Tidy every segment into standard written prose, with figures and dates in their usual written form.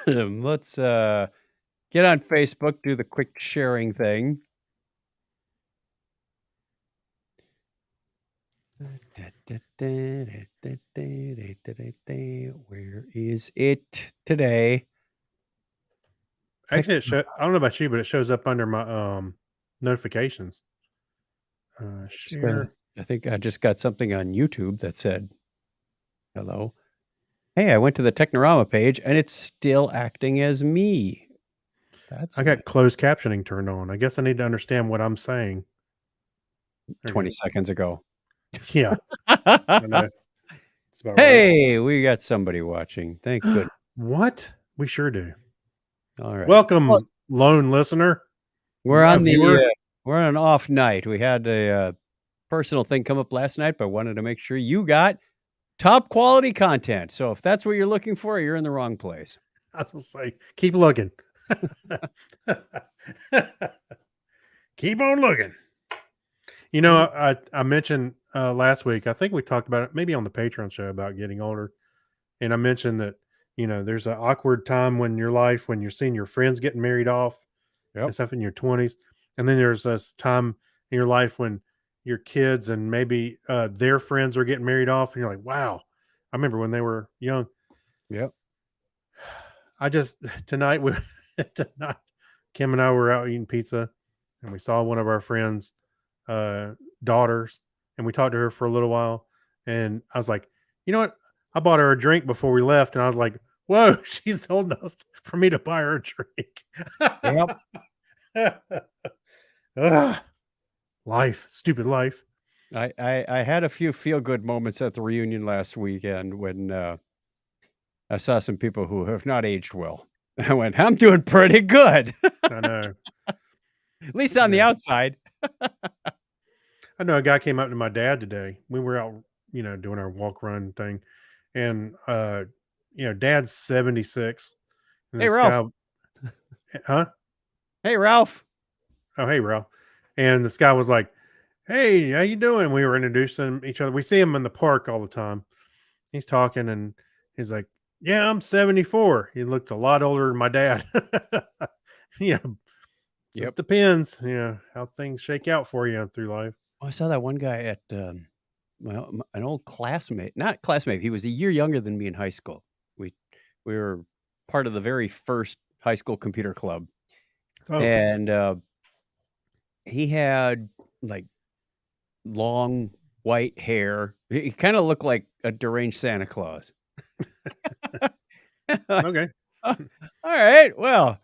Let's get on Facebook, do the quick sharing thing. Where is it today? Actually, I don't know about you, but it shows up under my notifications. Share. I think I just got something on YouTube that said hello. Hey, I went to the Technorama page and it's still acting as me. That's I got closed captioning turned on. I guess I need to understand what I'm saying. 20 seconds ago. Yeah, I know. It's about right. Hey, we got somebody watching. Thank goodness. What? We sure do. All right. Welcome, lone listener. We're on viewer. we're on an off night. We had a personal thing come up last night, but wanted to make sure you got top quality content. So if that's what you're looking for, you're in the wrong place. I was gonna say, keep looking. Keep on looking. You know, I mentioned last week, I think we talked about it maybe on the Patreon show about getting older. And I mentioned that, there's an awkward time in your life when you're seeing your friends getting married off and stuff in your 20s. And then there's this time in your life when your kids and maybe their friends are getting married off. And you're like, wow, I remember when they were young. Yep. Tonight, tonight, Kim and I were out eating pizza and we saw one of our friends' daughters and we talked to her for a little while. And I was like, you know what? I bought her a drink before we left. And I was like, whoa, she's old enough for me to buy her a drink. Yep. Life, stupid life. I had a few feel good moments at the reunion last weekend when I saw some people who have not aged well. I went, I'm doing pretty good. I know. At least on the outside. I know a guy came up to my dad today. We were out, doing our walk run thing. And dad's 76. And Hey, Ralph. Huh? Hey, Ralph. Oh, hey, Ralph. And this guy was like, hey, how you doing? We were introducing each other. We see him in the park all the time. He's talking and he's like, yeah, I'm 74. He looked a lot older than my dad. Just depends, how things shake out for you through life. Oh, I saw that one guy at an old classmate, not classmate. He was a year younger than me in high school. We were part of the very first high school computer club. Oh. And he had like long white hair. He kind of looked like a deranged Santa Claus. Okay. All right. Well,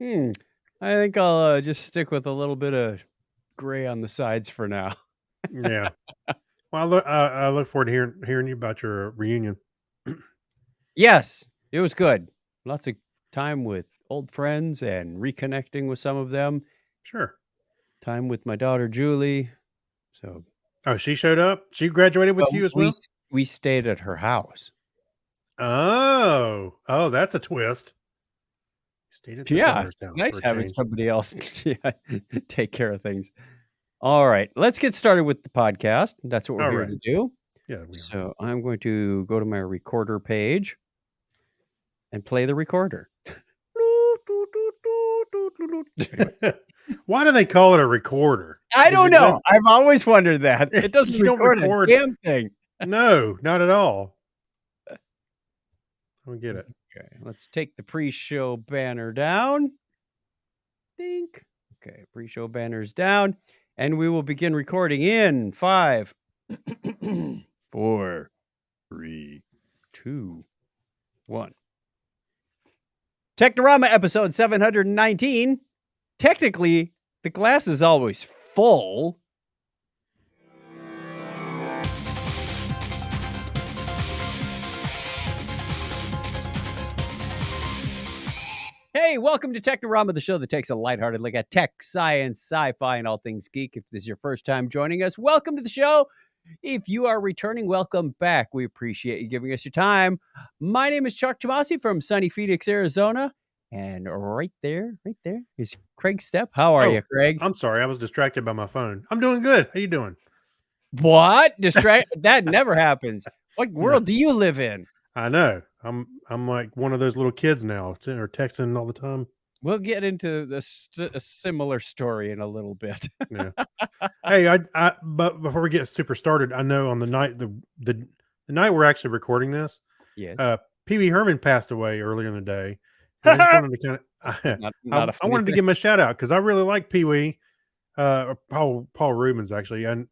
I think I'll just stick with a little bit of gray on the sides for now. Yeah. Well, I look forward to hearing you about your reunion. Yes, it was good. Lots of time with old friends and reconnecting with some of them. Sure. Time with my daughter, Julie. So. Oh, she showed up? She graduated with you as well? We stayed at her house. Oh, that's a twist. Stayed at the daughter's house. Nice having somebody else take care of things. All right, let's get started with the podcast. That's what we're here to do. Yeah. So I'm going to go to my recorder page and play the recorder. Why do they call it a recorder? I don't know. I've always wondered that. It doesn't record a damn thing. No, not at all. I don't get it. Okay, let's take the pre-show banner down. Dink. Okay, pre-show banner's down. And we will begin recording in 5, 4, 3, 2, 1. Technorama episode 719. Technically, the glass is always full. Hey, welcome to Technorama, the show that takes a lighthearted look at tech, science, sci-fi, and all things geek. If this is your first time joining us, welcome to the show. If you are returning, welcome back. We appreciate you giving us your time. My name is Chuck Tomasi from sunny Phoenix, Arizona. And right there is Craig Stepp. How are you, Craig? I'm sorry. I was distracted by my phone. I'm doing good. How you doing? What? That never happens. What world do you live in? I know. I'm like one of those little kids now, or texting all the time. We'll get into a similar story in a little bit. Yeah. Hey, but before we get super started, I know on the night the night we're actually recording this, Yes. Pee Wee Herman passed away earlier in the day, and I just wanted to kind of Not a I funny wanted to thing. give him a shout out because I really like Pee Wee, or Paul Rubens actually, and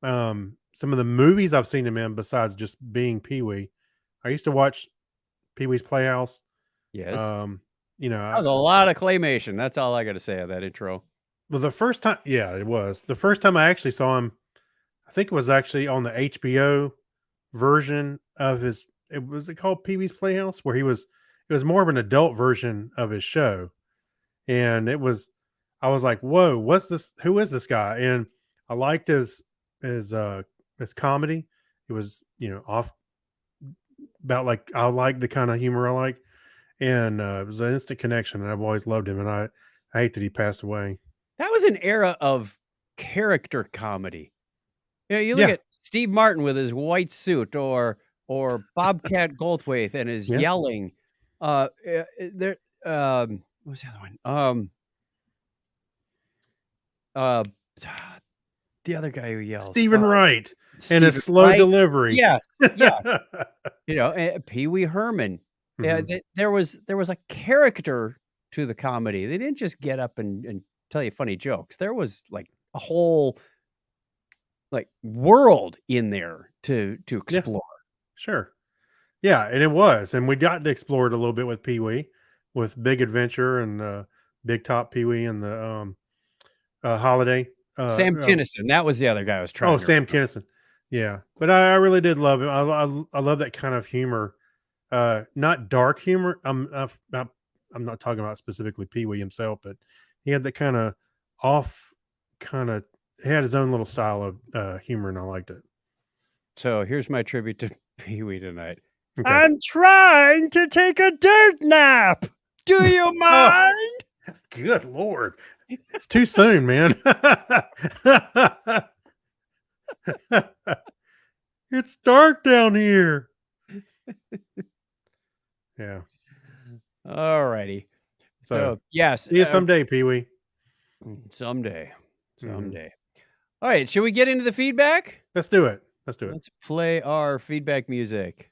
some of the movies I've seen him in besides just being Pee Wee. I used to watch Pee Wee's Playhouse. Yes. Um, you know, That was a lot of claymation. That's all I got to say on that intro. well, the first time, yeah, it was the first time I actually saw him. I think it was actually on the HBO version of his. It was it called Pee Wee's Playhouse, where he was. It was more of an adult version of his show, and it was. I was like, "Whoa, what's this? Who is this guy?" And I liked his comedy. It was off about like I like the kind of humor I like, and it was an instant connection. And I've always loved him, and I hate that he passed away. That was an era of character comedy. You look Yeah, at Steve Martin with his white suit or Bobcat Goldthwait and his yeah. yelling. There what was the other one? Uh the other guy who yells. Stephen Wright and his Stephen slow Wright. delivery. Yes, yes. Pee Wee Herman. Yeah, Mhm. there was a character to the comedy. They didn't just get up and tell you funny jokes. There was like a whole like world in there to Yeah, explore. sure. Yeah, and it was, and we got to explore it a little bit with Pee Wee, with Big Adventure and Big Top Pee Wee and the Holiday. Sam Kinison, that was the other guy I was Oh, trying to Sam remember. Kinison. Yeah, but I really did love him. I love that kind of humor, not dark humor. I'm not talking about specifically Pee Wee himself, but he had that kind of off, kind of. He had his own little style of humor, and I liked it. So here's my tribute to Pee Wee tonight. Okay. I'm trying to take a dirt nap. Do you Oh, mind? good lord. It's too soon, man. It's dark down here. Yeah. All righty. So, So, yes, see you someday, Pee Wee. someday. Mhm. Someday. All right, should we get into the feedback? Let's do it. Let's do it. Let's play our feedback music.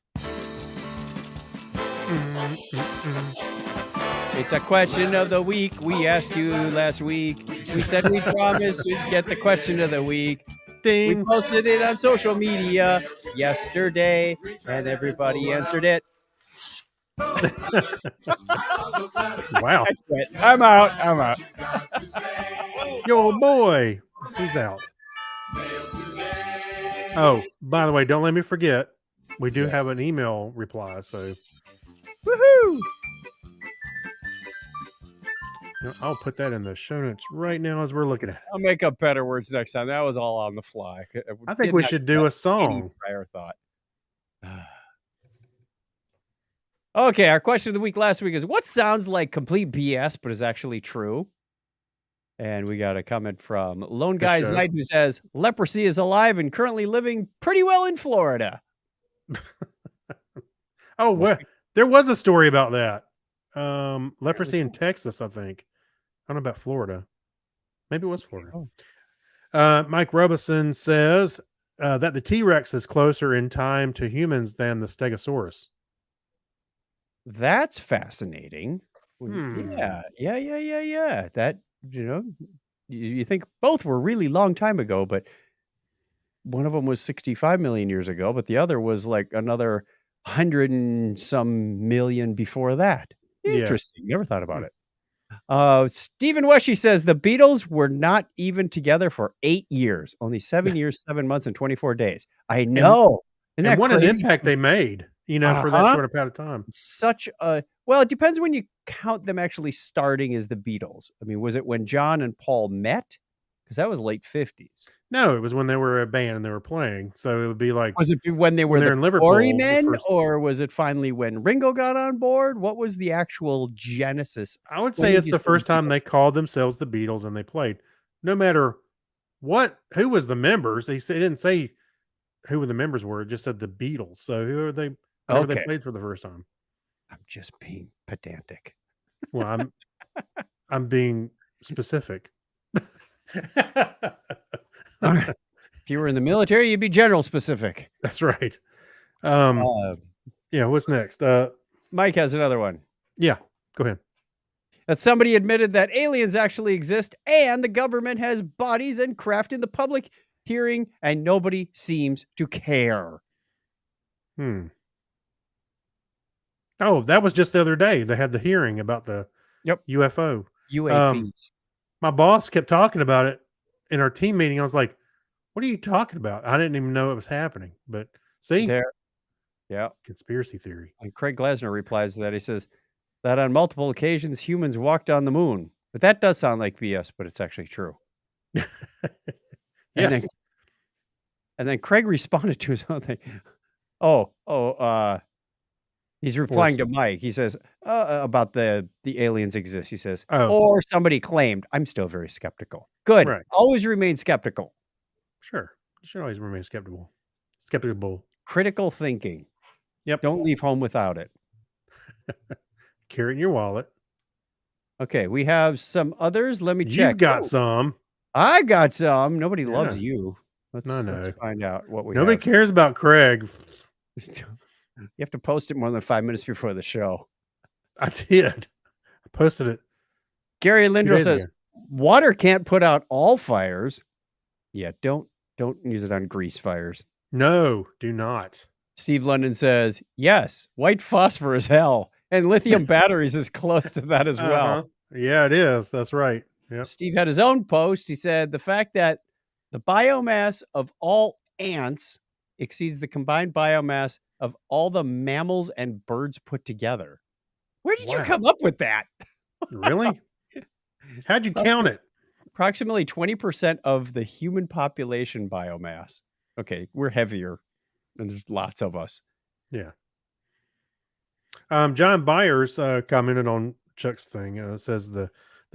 It's a question of the week. We asked you last week. We said we promised we'd get the question of the week. We Ding. posted it on social media yesterday, and everybody answered it. Wow. I quit. I'm out. I'm out. Yo, boy. He's out. Oh, by the way, don't let me forget. We do have an email reply. So Woohoo! I'll put that in the show notes right now as we're looking at it. I'll make up better words next time. That was all on the fly. I think we should do a Any song. prior thought. Okay, our question of the week last week is what sounds like complete BS but is actually true? And we got a comment from Lone Good Guy's show. Night who says leprosy is alive and currently living pretty well in Florida. Oh, well, there was a story about that. Leprosy in so. Texas, I think. I don't know about Florida. Maybe it was Florida. Oh. Mike Robison says that the T-Rex is closer in time to humans than the Stegosaurus. That's fascinating. Hmm. Yeah. That, you think both were really long time ago, but one of them was 65 million years ago, but the other was like another 100 and some million before that. Yeah. Interesting. Never thought about it. Stephen Weshy says the Beatles were not even together for 8 years, only 7 years, 7 months, and 24 days. I know. Isn't And that what an crazy? impact they made, for that short amount of time. Well, it depends when you count them actually starting as the Beatles. I mean, was it when John and Paul met? Because that was late 50s. No, it was when they were a band and they were playing. So it would be like Was it when they were they're the in Liverpool, Quarrymen, or was it finally when Ringo got on board? What was the actual genesis? I would When say did it's you the say first time Beatles? they called themselves the Beatles and they played. No matter who was the members, they didn't say who the members were, it just said the Beatles. So who are they whenever they Okay. played for the first time? I'm just being pedantic. Well, I'm being specific. All right. If you were in the military, you'd be general specific. That's right. Uh, Yeah, what's next? Mike has another one. Yeah, go ahead. That somebody admitted that aliens actually exist and the government has bodies and craft in the public hearing, and nobody seems to care. Oh, that was just the other day. They had the hearing about the UFO. UAPs. My boss kept talking about it in our team meeting. I was like, what are you talking about? I didn't even know it was happening. But see, Yeah. Conspiracy theory. And Craig Glasner replies to that. He says that on multiple occasions humans walked on the moon. But that does sound like BS, but it's actually true. Yes. And then Craig responded to his own thing. He's replying to Mike. He says about the aliens exist. He says, or somebody claimed. I'm still very skeptical. Good. Right. Always remain skeptical. Sure. You should always remain skeptical. Skeptical. Critical thinking. Yep. Don't leave home without it. Carry it in your wallet. Okay, we have some others. Let me check. You've got some. I got some. Nobody loves you. Let's find out what we Nobody have. cares about Craig. You have to post it more than 5 minutes before the show. I did. I posted it. Gary Lindro says, water can't put out all fires. Yeah, don't use it on grease fires. No, do not. Steve London says, yes, white phosphor is hell. And lithium batteries is close to that as well. Yeah, it is. That's right. Yep. Steve had his own post. He said the fact that the biomass of all ants exceeds the combined biomass of all the mammals and birds put together. Where did you come up with that? Really? How'd you count it? Approximately 20% of the human population biomass. Okay, we're heavier, and there's lots of us. Yeah. John Byers commented on Chuck's thing. It says the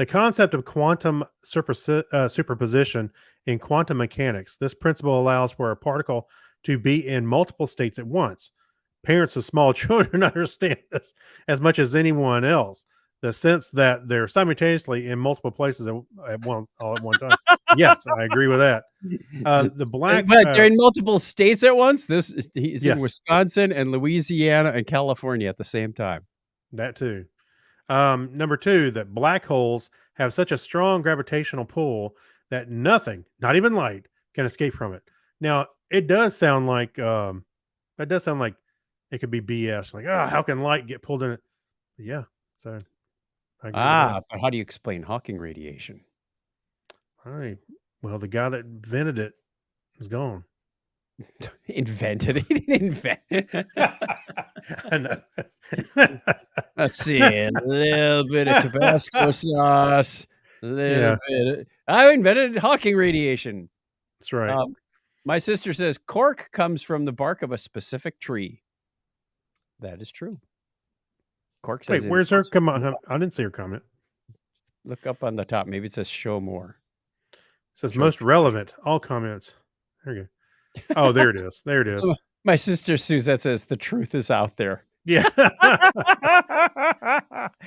concept of quantum superposition in quantum mechanics. This principle allows for a particle to be in multiple states at once. Parents of small children understand this as much as anyone else. The sense that they're simultaneously in multiple places all at one time. Yes, I agree with that. The black, but they're in multiple states at once. He's in Wisconsin and Louisiana and California at the same time. That too. Number two, that black holes have such a strong gravitational pull that nothing, not even light, can escape from it. Now, it does sound like it could be BS. Like, how can light get pulled in it? But yeah. So. But how do you explain Hawking radiation? All right. Well, the guy that invented it is gone. Invented it? He didn't invent it. I know. Let's see. A little bit of Tabasco sauce. I invented Hawking radiation. That's right. My sister says cork comes from the bark of a specific tree. That is true. Cork says. Wait, where's her comment? I didn't see her comment. Look up on the top. Maybe it says show more. It says most relevant. All comments. There you go. Oh, there it is. There it is. My sister Suzette says the truth is out there. Yeah. Yeah,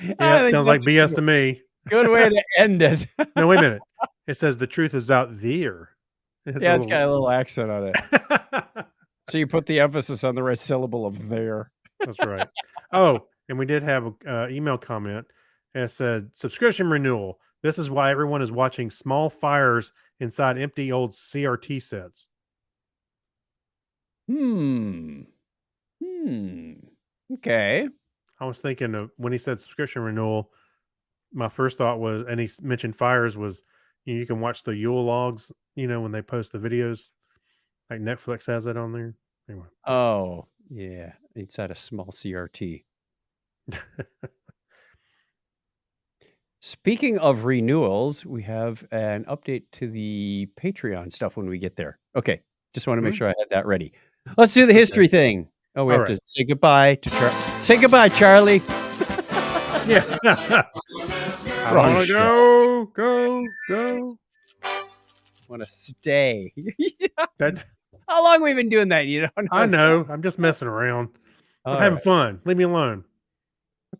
it sounds like BS to me. Good way to end it. No, wait a minute. It says the truth is out there. It's got a little accent on it. So you put the emphasis on the right syllable of there. That's right. Oh, and we did have an email comment. And it said, subscription renewal. This is why everyone is watching small fires inside empty old CRT sets. Okay. I was thinking of when he said subscription renewal, my first thought was, and he mentioned fires, was you can watch the Yule logs, when they post the videos. Like Netflix has it on there. Anyway. Oh, yeah. Inside a small CRT. Speaking of renewals, we have an update to the Patreon stuff when we get there. Okay. Just want to make sure I had that ready. Let's do the history thing. Oh, we have to say goodbye to Charlie. Say goodbye, Charlie. Yeah. I want to go. Want to stay. That. How long have we been doing that? You don't know. I know. I'm just messing around. I'm having fun. Leave me alone.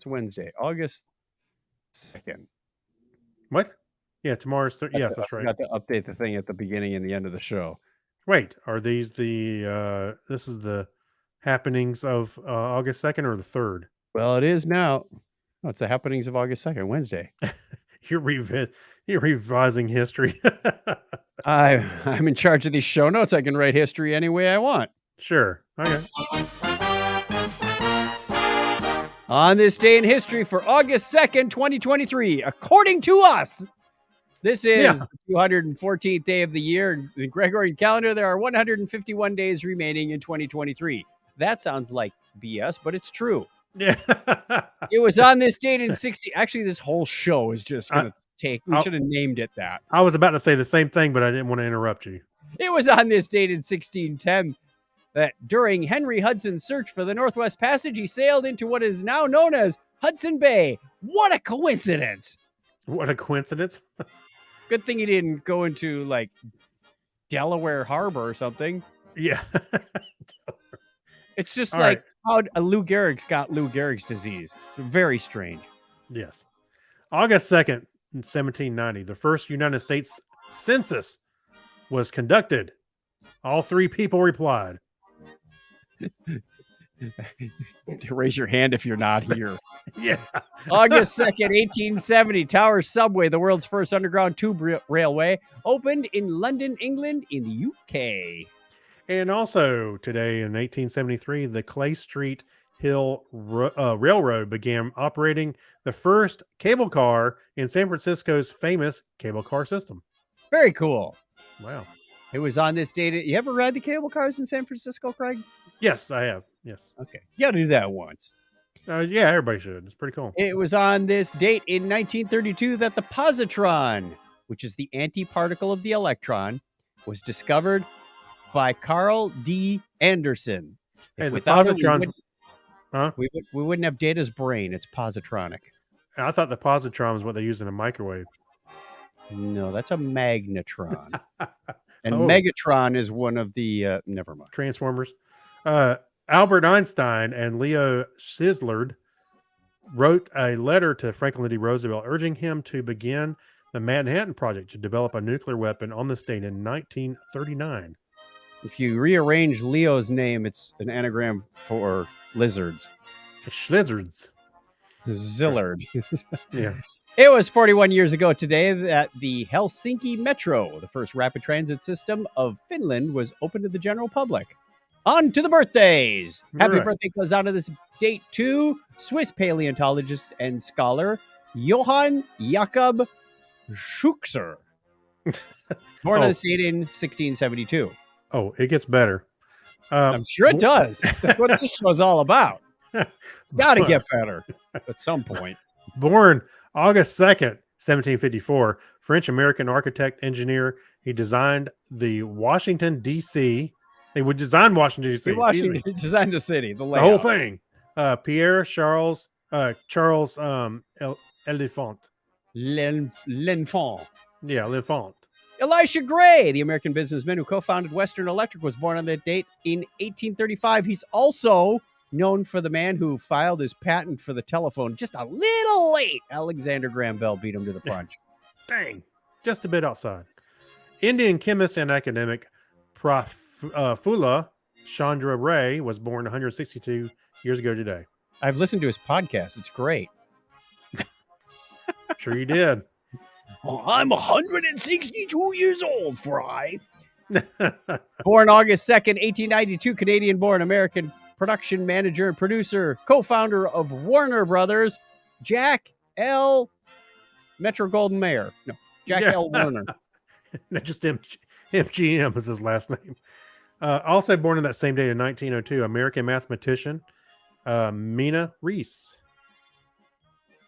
What's Wednesday? August 2nd. What? Yeah, tomorrow's. Yes, that's I right. forgot to update the thing at the beginning and the end of the show. Wait, are these the? This is the happenings of August 2nd or the 3rd? Well, it is now. Oh, it's the happenings of August 2nd, Wednesday. You're revising history. I'm in charge of these show notes. I can write history any way I want. Sure. Okay. On this day in history for August 2nd, 2023, according to us, this is the 214th day of the year. In the Gregorian calendar, there are 151 days remaining in 2023. That sounds like BS, but it's true. Yeah. It was on this date in 60. Actually, this whole show is just going to take. We should have named it that. I was about to say the same thing, but I didn't want to interrupt you. It was on this date in 1610 that during Henry Hudson's search for the Northwest Passage, he sailed into what is now known as Hudson Bay. What a coincidence! What a coincidence. Good thing he didn't go into like Delaware Harbor or something. Yeah. It's just like how Lou Gehrig's got Lou Gehrig's disease. Very strange. Yes. August 2nd, in 1790, the first United States Census was conducted. All 3 people replied. Raise your hand if you're not here. Yeah. August 2nd, 1870, Tower Subway, the world's first underground tube railway, opened in London, England, in the UK. And also today in 1873, the Clay Street Hill Railroad began operating the first cable car in San Francisco's famous cable car system. Very cool. Wow. It was on this date. You ever ride the cable cars in San Francisco, Craig? Yes, I have. Yes. Okay. You got to do that once. Yeah, everybody should. It's pretty cool. It was on this date in 1932 that the positron, which is the antiparticle of the electron, was discovered by Carl D. Anderson. Hey, the Without it, positrons. we wouldn't have Data's brain. It's positronic. I thought the positron was what they use in a microwave. No, that's a magnetron. And Megatron is one of the never mind. Transformers. Albert Einstein and Leo Szilard wrote a letter to Franklin D. Roosevelt urging him to begin the Manhattan Project to develop a nuclear weapon on this date in 1939. If you rearrange Leo's name, it's an anagram for lizards. Schlizzards. Zillard. Yeah. It was 41 years ago today that the Helsinki Metro, the first rapid transit system of Finland, was open to the general public. On to the birthdays. Happy birthday goes out of this date to Swiss paleontologist and scholar Johann Jakob Schuxer. Born on this date in 1672. Oh, it gets better. I'm sure it does. That's what this show's all about. Got to get better at some point. Born August 2nd, 1754, French-American architect, engineer. He designed the Washington, D.C. He would design Washington, D.C. He designed the city, the whole thing. Pierre Charles L'Enfant. L'Enfant. Yeah, L'Enfant. Elisha Gray, the American businessman who co-founded Western Electric, was born on that date in 1835. He's also known for the man who filed his patent for the telephone just a little late. Alexander Graham Bell beat him to the punch. Dang, just a bit outside. Indian chemist and academic Prafulla Chandra Ray was born 162 years ago today. I've listened to his podcast. It's great. Sure you did. Oh, I'm 162 years old, Fry. Born August 2nd, 1892, Canadian-born American production manager and producer, co-founder of Warner Brothers, Jack L. Metro-Goldwyn-Mayer. No, Jack L. Warner. Not just MGM is his last name. Also born in that same date in 1902, American mathematician, Mina Reese.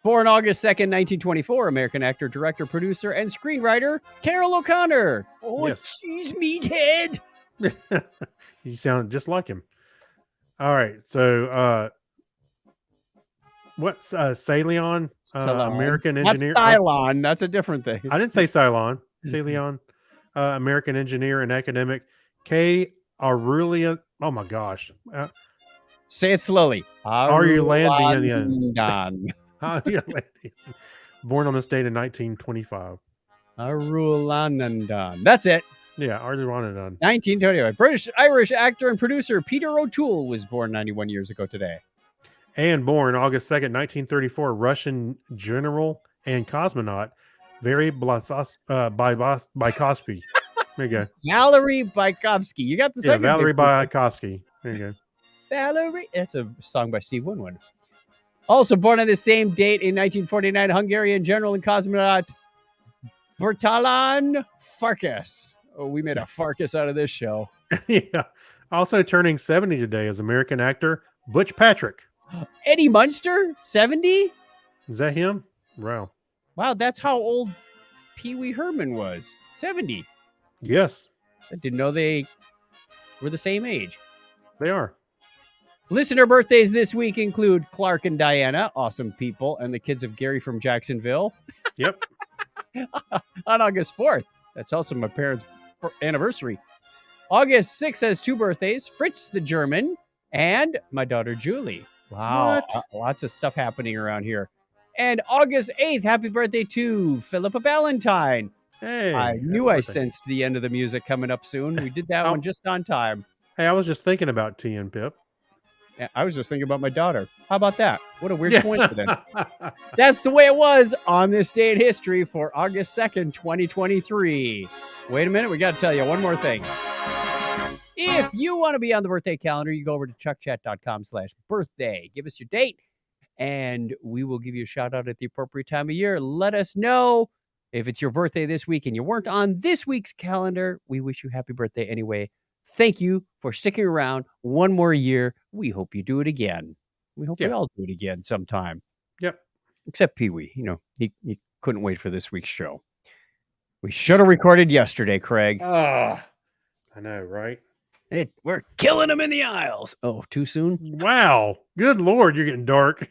Born August 2nd, 1924, American actor, director, producer, and screenwriter, Carroll O'Connor. Oh, yes. Cheese meathead. You sound just like him. All right. So, what's Ceylon? American engineer. That's Cylon. That's a different thing. I didn't say Ceylon. Ceylon. American engineer and academic. K. Aurelian. Oh, my gosh. Say it slowly. Arulandian. Arulandan. Born on this date in 1925. Arulandan. That's it. Yeah, Arulandan. 1925. British-Irish actor and producer Peter O'Toole was born 91 years ago today. And born August 2nd, 1934, Russian general and cosmonaut Valery Bykovsky. There you go. Valery Bykovsky. You got the second. Yeah, Valery Bykovsky. There you go. Valery. That's a song by Steve Winwood. Also born on the same date in 1949, Hungarian general and cosmonaut Bertalan Farkas. Oh, we made a Farkas out of this show. Yeah. Also turning 70 today is American actor Butch Patrick. Eddie Munster, 70? Is that him? Wow. Wow, that's how old Pee Wee Herman was. 70. Yes. I didn't know they were the same age. They are. Listener birthdays this week include Clark and Diana, awesome people, and the kids of Gary from Jacksonville. Yep. On August 4th. That's also my parents' anniversary. August 6th has two birthdays, Fritz the German and my daughter Julie. Wow. Lots of stuff happening around here. And August 8th, happy birthday to Philippa Valentine. Hey. I knew I sensed the end of the music coming up soon. We did that one just on time. Hey, I was just thinking about T and Pip. I was just thinking about my daughter. How about that? What a weird coincidence. That's the way it was on this day in history for August 2nd, 2023. Wait a minute. We got to tell you one more thing. If you want to be on the birthday calendar, you go over to chuckchat.com/birthday. Give us your date, and we will give you a shout out at the appropriate time of year. Let us know if it's your birthday this week and you weren't on this week's calendar. We wish you happy birthday anyway. Thank you for sticking around one more year. We hope you do it again. We hope we all do it again sometime. Yep. Except Pee-wee. You know, he couldn't wait for this week's show. We should have recorded yesterday, Craig. I know, right? We're killing him in the aisles. Oh, too soon? Wow. Good Lord, you're getting dark.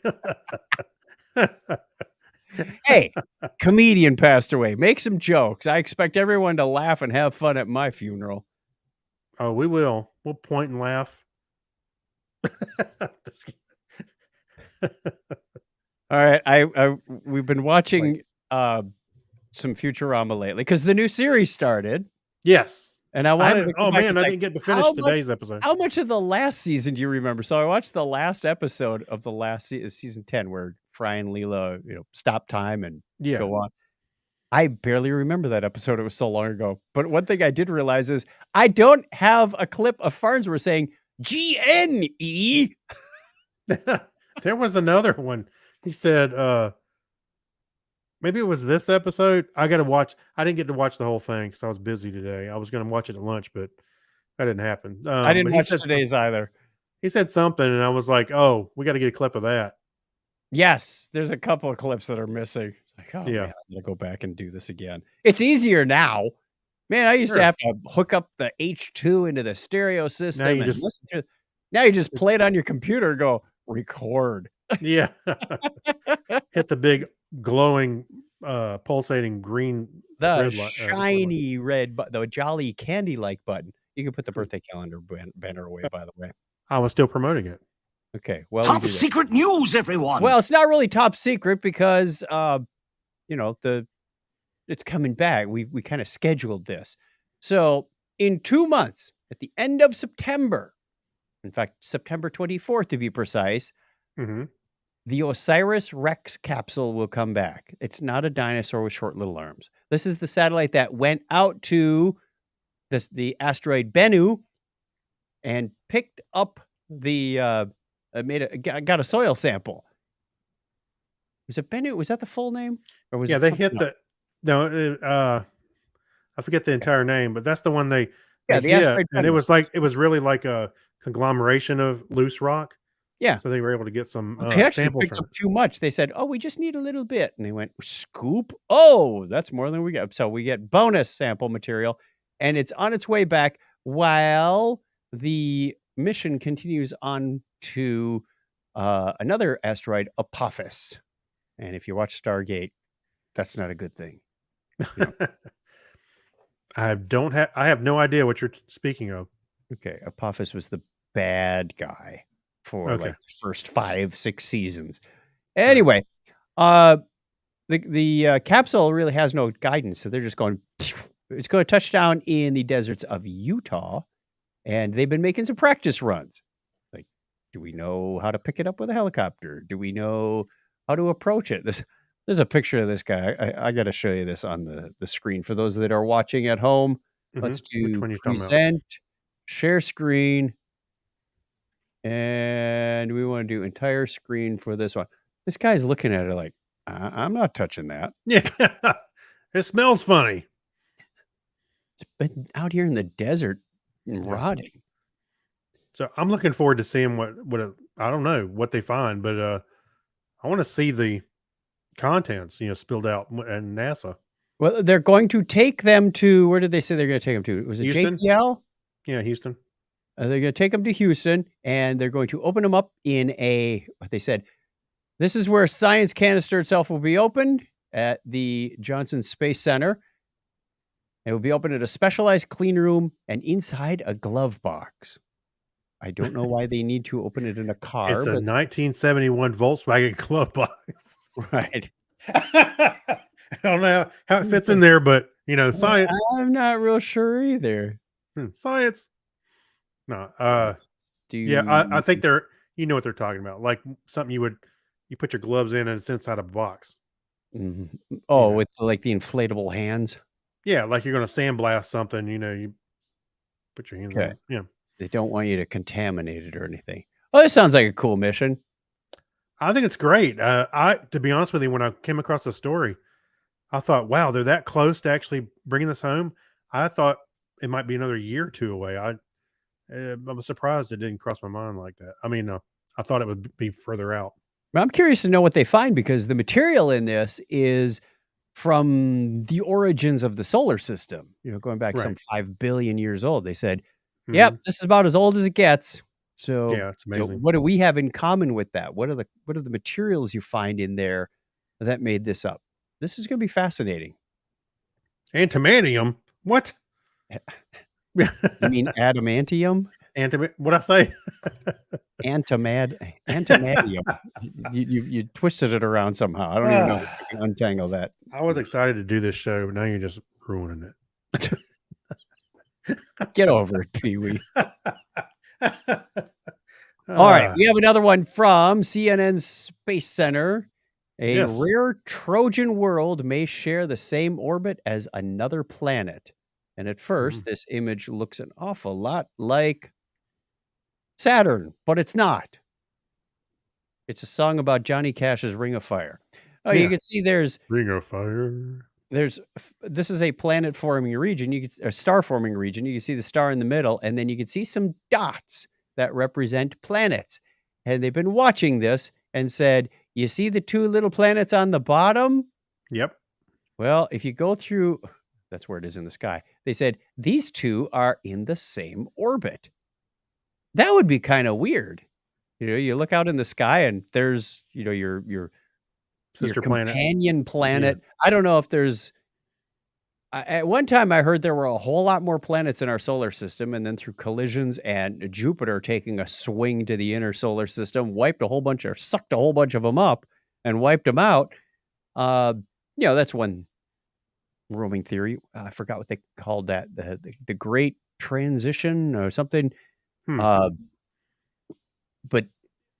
Hey, comedian passed away. Make some jokes. I expect everyone to laugh and have fun at my funeral. Oh, we will. We'll point and laugh. All right. We've been watching some Futurama lately because the new series started. Yes. And I wanted to. Oh man, I didn't get to finish today's episode. How much of the last season do you remember? So I watched the last episode of the last season 10, where Fry and Leela, stop time and go on. I barely remember that episode. It was so long ago. But one thing I did realize is I don't have a clip of Farnsworth saying GNE. There was another one. He said, maybe it was this episode. I got to watch. I didn't get to watch the whole thing because I was busy today. I was going to watch it at lunch, but that didn't happen. I didn't watch today's either. He said something, and I was like, oh, we got to get a clip of that. Yes, there's a couple of clips that are missing. Like, oh, yeah, man, I'm gonna go back and do this again. It's easier now, man. I used to have to hook up the H2 into the stereo system. Now you just play it on your computer and go record. Yeah, hit the big glowing, pulsating green, shiny red button, the jolly candy-like button. You can put the birthday calendar banner away. By the way, I was still promoting it. Okay, well, top secret news, everyone. Well, it's not really top secret because it's coming back. We kind of scheduled this. So in 2 months, at the end of September, in fact, September 24th to be precise, the OSIRIS-REx capsule will come back. It's not a dinosaur with short little arms. This is the satellite that went out to the asteroid Bennu and picked up the got a soil sample. Was it Bennu? Was that the full name? Or was they hit the I forget the entire name, but that's the one they hit, and it was really like a conglomeration of loose rock. Yeah. So they were able to get some they actually samples picked from up too much. They said, oh, we just need a little bit. And they went, scoop. Oh, that's more than we get. So we get bonus sample material, and it's on its way back while the mission continues on to another asteroid, Apophis. And if you watch Stargate, that's not a good thing. I have no idea what you're speaking of. Okay. Apophis was the bad guy for Okay. like the first 5, 6 seasons. Anyway, uh, the capsule really has no guidance, so they're just going. It's going to touch down in the deserts of Utah, and they've been making some practice runs. Like, do we know how to pick it up with a helicopter? Do we know how to approach it? There's a picture of this guy. I got to show you this on the screen for those that are watching at home. Let's Which do one you talking about? present, share screen, and we want to do entire screen for this one. This guy's looking at it like, I'm not touching that. Yeah. It smells funny. It's been out here in the desert and Yeah. rotting. So I'm looking forward to seeing I don't know what they find, but I want to see the contents, spilled out in NASA. Well, they're going to take them to where did they say they're going to take them to? Was it Houston? JPL? Yeah, Houston. They're going to take them to Houston, and they're going to open them up in what they said. This is where Science Canister itself will be opened at the Johnson Space Center. It will be opened at a specialized clean room and inside a glove box. I don't know why they need to open it in a car. It's a but 1971 Volkswagen glove box. right. I don't know how it fits in there, but science. I'm not real sure either. Science. No. Yeah, I think they're what they're talking about. Like something you put your gloves in and it's inside a box. Mhm. Oh, Yeah. with like the inflatable hands. Yeah, like you're gonna sandblast something, you put your hands Okay. on. Yeah. They don't want you to contaminate it or anything. Oh, this sounds like a cool mission. I think it's great. To be honest with you, when I came across the story, I thought, wow, they're that close to actually bringing this home. I thought it might be another year or two away. I was surprised it didn't cross my mind like that. I mean, I thought it would be further out. I'm curious to know what they find because the material in this is from the origins of the solar system, going back some Right. 5 billion years old. They said, Mhm. yep, this is about as old as it gets. So, Yeah, it's amazing. what do we have in common with that? What are the materials you find in there that made this up? This is going to be fascinating. Antimanium? What? You mean adamantium? What'd I say? Antimadium. You twisted it around somehow. I don't even know if I can untangle that. I was excited to do this show, but now you're just ruining it. Get over it, Pee-wee. All right, we have another one from CNN Space Center. A Yes. rare Trojan world may share the same orbit as another planet. And at first, this image looks an awful lot like Saturn, but it's not. It's a song about Johnny Cash's Ring of Fire. Oh, you Yeah. can see there's Ring of Fire. this is a planet forming region. A star forming region. You can see the star in the middle, and then you can see some dots that represent planets. And they've been watching this and said, you see the two little planets on the bottom? Yep. Well, if you go through, that's where it is in the sky. They said these two are in the same orbit. That would be kind of weird. You look out in the sky and there's, your Sister planet. companion planet. I don't know if there's. At one time, I heard there were a whole lot more planets in our solar system, and then through collisions and Jupiter taking a swing to the inner solar system, sucked a whole bunch of them up and wiped them out. That's one roaming theory. I forgot what they called that. The Great Transition or something. But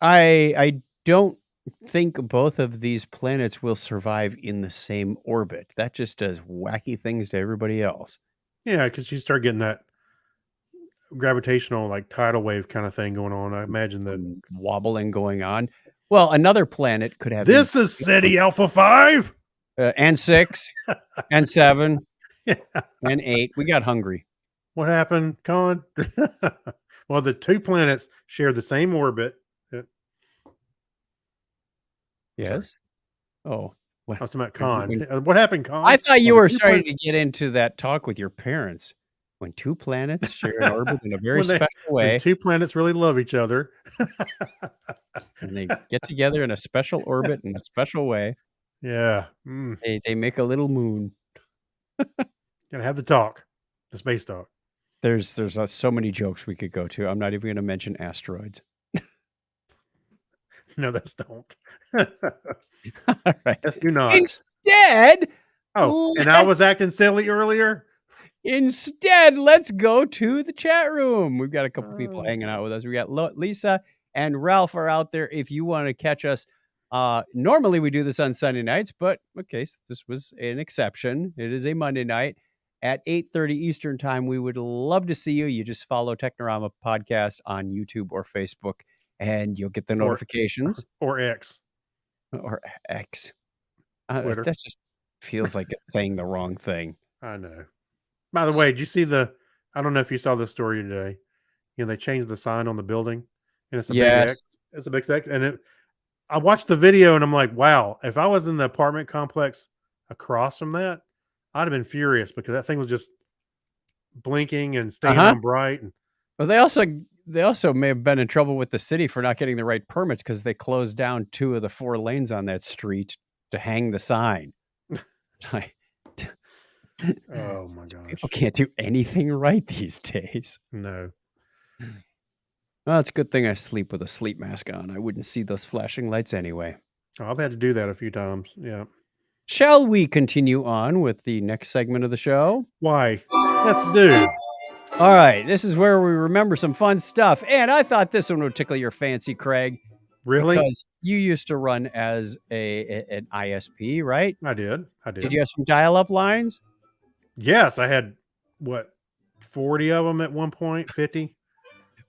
I don't think both of these planets will survive in the same orbit. That just does wacky things to everybody else. Yeah, because you start getting that gravitational, like tidal wave kind of thing going on. I imagine that Wobbling going on. Well, another planet could have this is SETI Alpha 5 and 6 and 7 Yeah. and 8. We got hungry. What happened, Con? Well, the two planets share the same orbit. Yes. Oh, I was talking about Con. What happened, Con? I thought you Well, were the two starting to get into that talk with your parents. When two planets share an orbit in a very When they- special when way, two planets really love each other. and they get together in a special orbit in a special way, Yeah. they make a little moon. Gotta have the talk, the space talk. There's so many jokes we could go to. I'm not even going to mention asteroids. No, that's don't. All right. Let's do not. Instead, Oh, and I was acting silly earlier. let's go to the chat room. We've got a couple people hanging out with us. We got Lisa and Ralph are out there. If you want to catch us, normally we do this on Sunday nights, but okay, so this was an exception. It is a Monday night at 8:30 Eastern time. We would love to see you. You just follow Technorama Podcast on YouTube or Facebook, and you'll get the notifications. Or X. Or X. Twitter. That just feels like it's saying the wrong thing. I know. By the way, did you see I don't know if you saw this story today. They changed the sign on the building and it's a big X. It's a big X. And I watched the video and I'm like, wow, if I was in the apartment complex across from that, I'd have been furious because that thing was just blinking and staying on bright. Well, they also may have been in trouble with the city for not getting the right permits because they closed down 2 of the 4 lanes on that street to hang the sign. Oh my gosh. People can't do anything right these days. No. Well, it's a good thing I sleep with a sleep mask on. I wouldn't see those flashing lights anyway. Oh, I've had to do that a few times. Yeah. Shall we continue on with the next segment of the show? Why? Let's do. All right. This is where we remember some fun stuff. And I thought this one would tickle your fancy, Craig. Really? Because you used to run as an ISP, right? I did. Did you have some dial-up lines? Yes, I had 40 of them at one point, 50.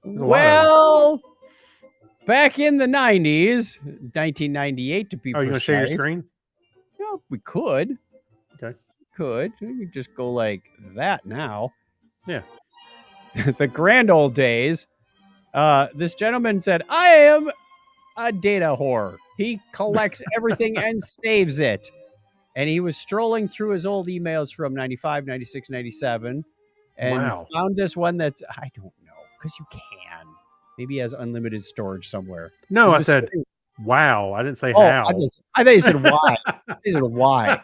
Well, back in the 90s, 1998 to be precise. Are you going to share your screen? Yeah, we could. Okay. We could just go like that now. Yeah. The grand old days. This gentleman said, I am a data whore. He collects everything and saves it. And he was strolling through his old emails from 95, 96, 97 and found this one that's, I don't know, because you can. Maybe he has unlimited storage somewhere. No, I said, wow. I didn't say how. I thought you said why. You said why.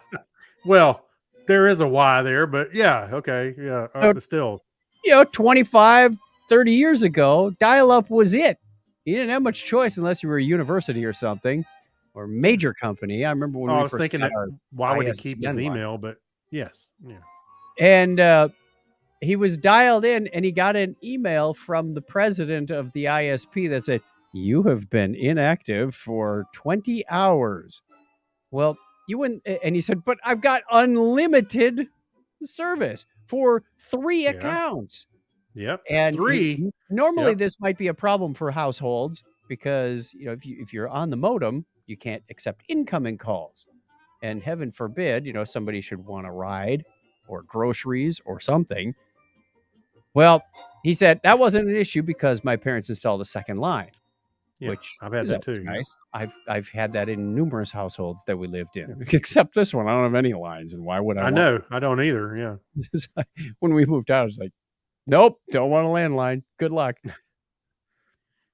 Well, there is a why there, but yeah, okay. Yeah, but still. 25, 30 years ago, dial-up was it. You didn't have much choice unless you were a university or something. Or major company. I remember when I we was first thinking that why would he keep his email? But yes, yeah. And he was dialed in, and he got an email from the president of the ISP that said, "You have been inactive for 20 hours." Well, you wouldn't, and he said, "But I've got unlimited service for 3 accounts." Yep, and 3. Normally, this might be a problem for households because if you're on the modem, you can't accept incoming calls. And heaven forbid, somebody should want a ride or groceries or something. Well, he said that wasn't an issue because my parents installed a second line, which I've had that too. Nice. I've had that in numerous households that we lived in, except this one. I don't have any lines. And why would I? I know. I don't either. Yeah. When we moved out, I was like, nope, don't want a landline. Good luck.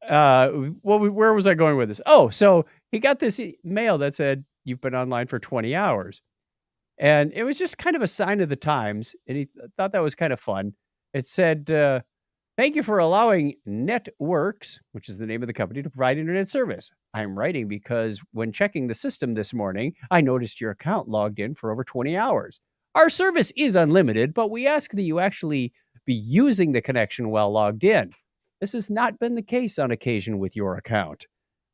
Where was I going with this? Oh, so he got this mail that said, "You've been online for 20 hours. And it was just kind of a sign of the times. And he thought that was kind of fun. It said, "Thank you for allowing Networks," which is the name of the company, "to provide internet service. I'm writing because when checking the system this morning, I noticed your account logged in for over 20 hours. Our service is unlimited, but we ask that you actually be using the connection while logged in. This has not been the case on occasion with your account.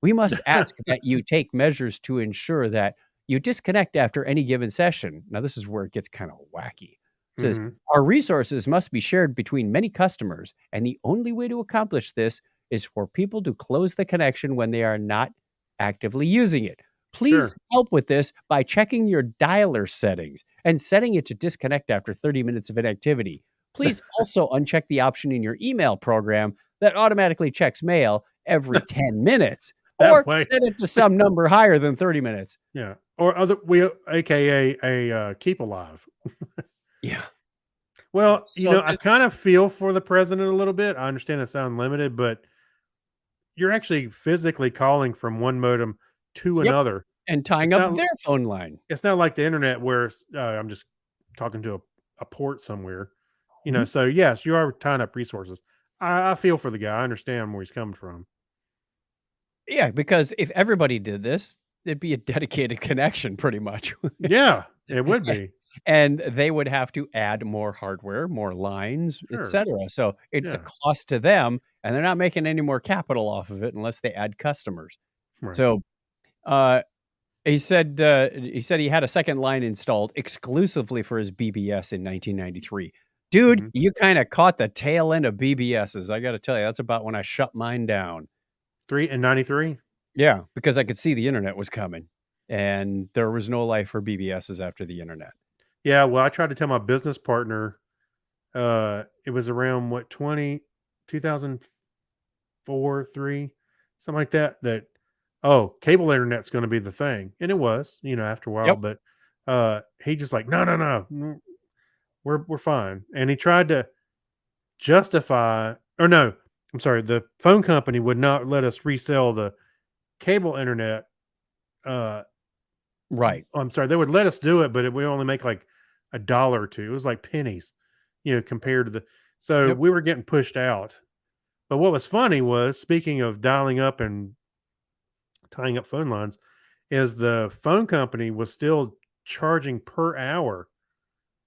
We must ask that you take measures to ensure that you disconnect after any given session." Now, this is where it gets kind of wacky. It says, "Our resources must be shared between many customers, and the only way to accomplish this is for people to close the connection when they are not actively using it. Please help with this by checking your dialer settings and setting it to disconnect after 30 minutes of inactivity. Please also uncheck the option in your email program that automatically checks mail every 10 minutes. Or set it to some number higher than 30 minutes. Yeah. Or AKA a keep alive. Yeah. Well, I kind of feel for the president a little bit. I understand it's unlimited, but you're actually physically calling from one modem to another. And tying up their phone line. It's not like the internet where I'm just talking to a port somewhere. So yes, you are tying up resources. I feel for the guy. I understand where he's coming from. Yeah, because if everybody did this, it'd be a dedicated connection pretty much. Yeah, it would A be. and they would have to add more hardware, more lines, Sure. etcetera. So it's a Yeah. cost to them, and they're not making any more capital off of it unless they add customers. Right. So, he said he had a second line installed exclusively for his BBS in 1993. Dude, Mhm. you kinda caught the tail end of BBSs. I gotta tell you, that's about when I shut mine down. 3 and 93? Yeah, because I could see the internet was coming, and there was no life for BBSs after the internet. Yeah, well, I tried to tell my business partner, it was around what, 2004, 3, something like that, that, "Oh, cable internet's gonna be the thing." And it was, after a while, Yep. but, he just like, "No, no, no, we're fine." And he tried to justify, or no, I'm sorry, the phone company would not let us resell the cable internet, uh Right. I'm sorry, they would let us do it, but we only make like a dollar or two. It was like pennies, compared to the. So Yep. we were getting pushed out. But what was funny was, speaking of dialing up and tying up phone lines, is the phone company was still charging per hour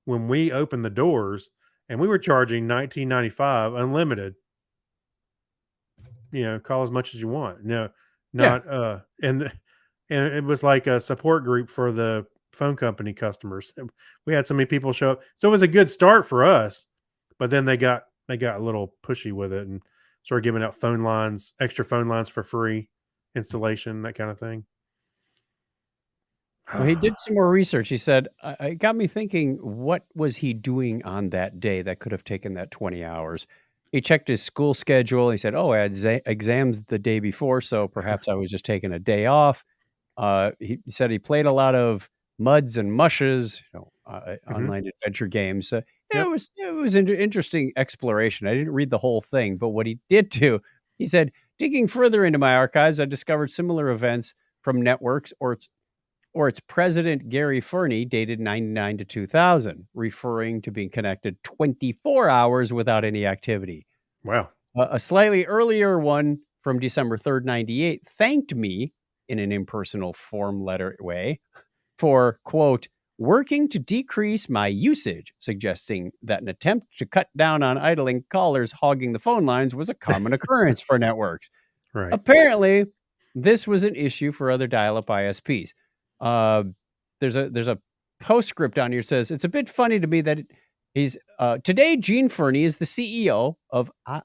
when we opened the doors, and we were charging 19.95 unlimited. Call as much as you want. No, Yeah. not and it was like a support group for the phone company customers. And we had so many people show up, so it was a good start for us. But then they got a little pushy with it and started giving out extra phone lines for free installation, that kind of thing. Well, he did some more research. He said, it got me thinking, what was he doing on that day that could have taken that 20 hours? He checked his school schedule. He said, oh, I had exams the day before, so perhaps I was just taking a day off. He said he played a lot of muds and mushes, Hmm. online adventure games. So yeah, Yep. it was interesting exploration. I didn't read the whole thing, but what he did do, he said, digging further into my archives, I discovered similar events from networks or its president Gary Fernie dated 99 to 2000, referring to being connected 24 hours without any activity. Wow. A slightly earlier one from December 3rd, 98 thanked me in an impersonal form letter way for, quote, working to decrease my usage, suggesting that an attempt to cut down on idling callers hogging the phone lines was a common occurrence for networks. Right. Apparently, this was an issue for other dial-up ISPs. Uh, there's a postscript on here says it's a bit funny to me that he's today Gene Fernie is the CEO uh,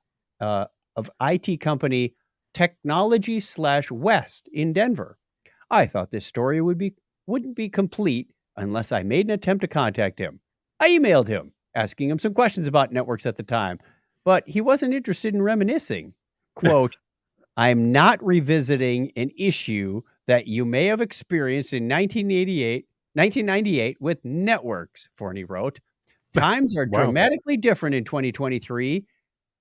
of IT company Technology/West in Denver. I thought this story wouldn't be complete unless I made an attempt to contact him. I emailed him asking him some questions about networks at the time, but he wasn't interested in reminiscing. Quote, I'm not revisiting an issue that you may have experienced in 1998 with networks, Forney wrote. Times are Wow. dramatically different in 2023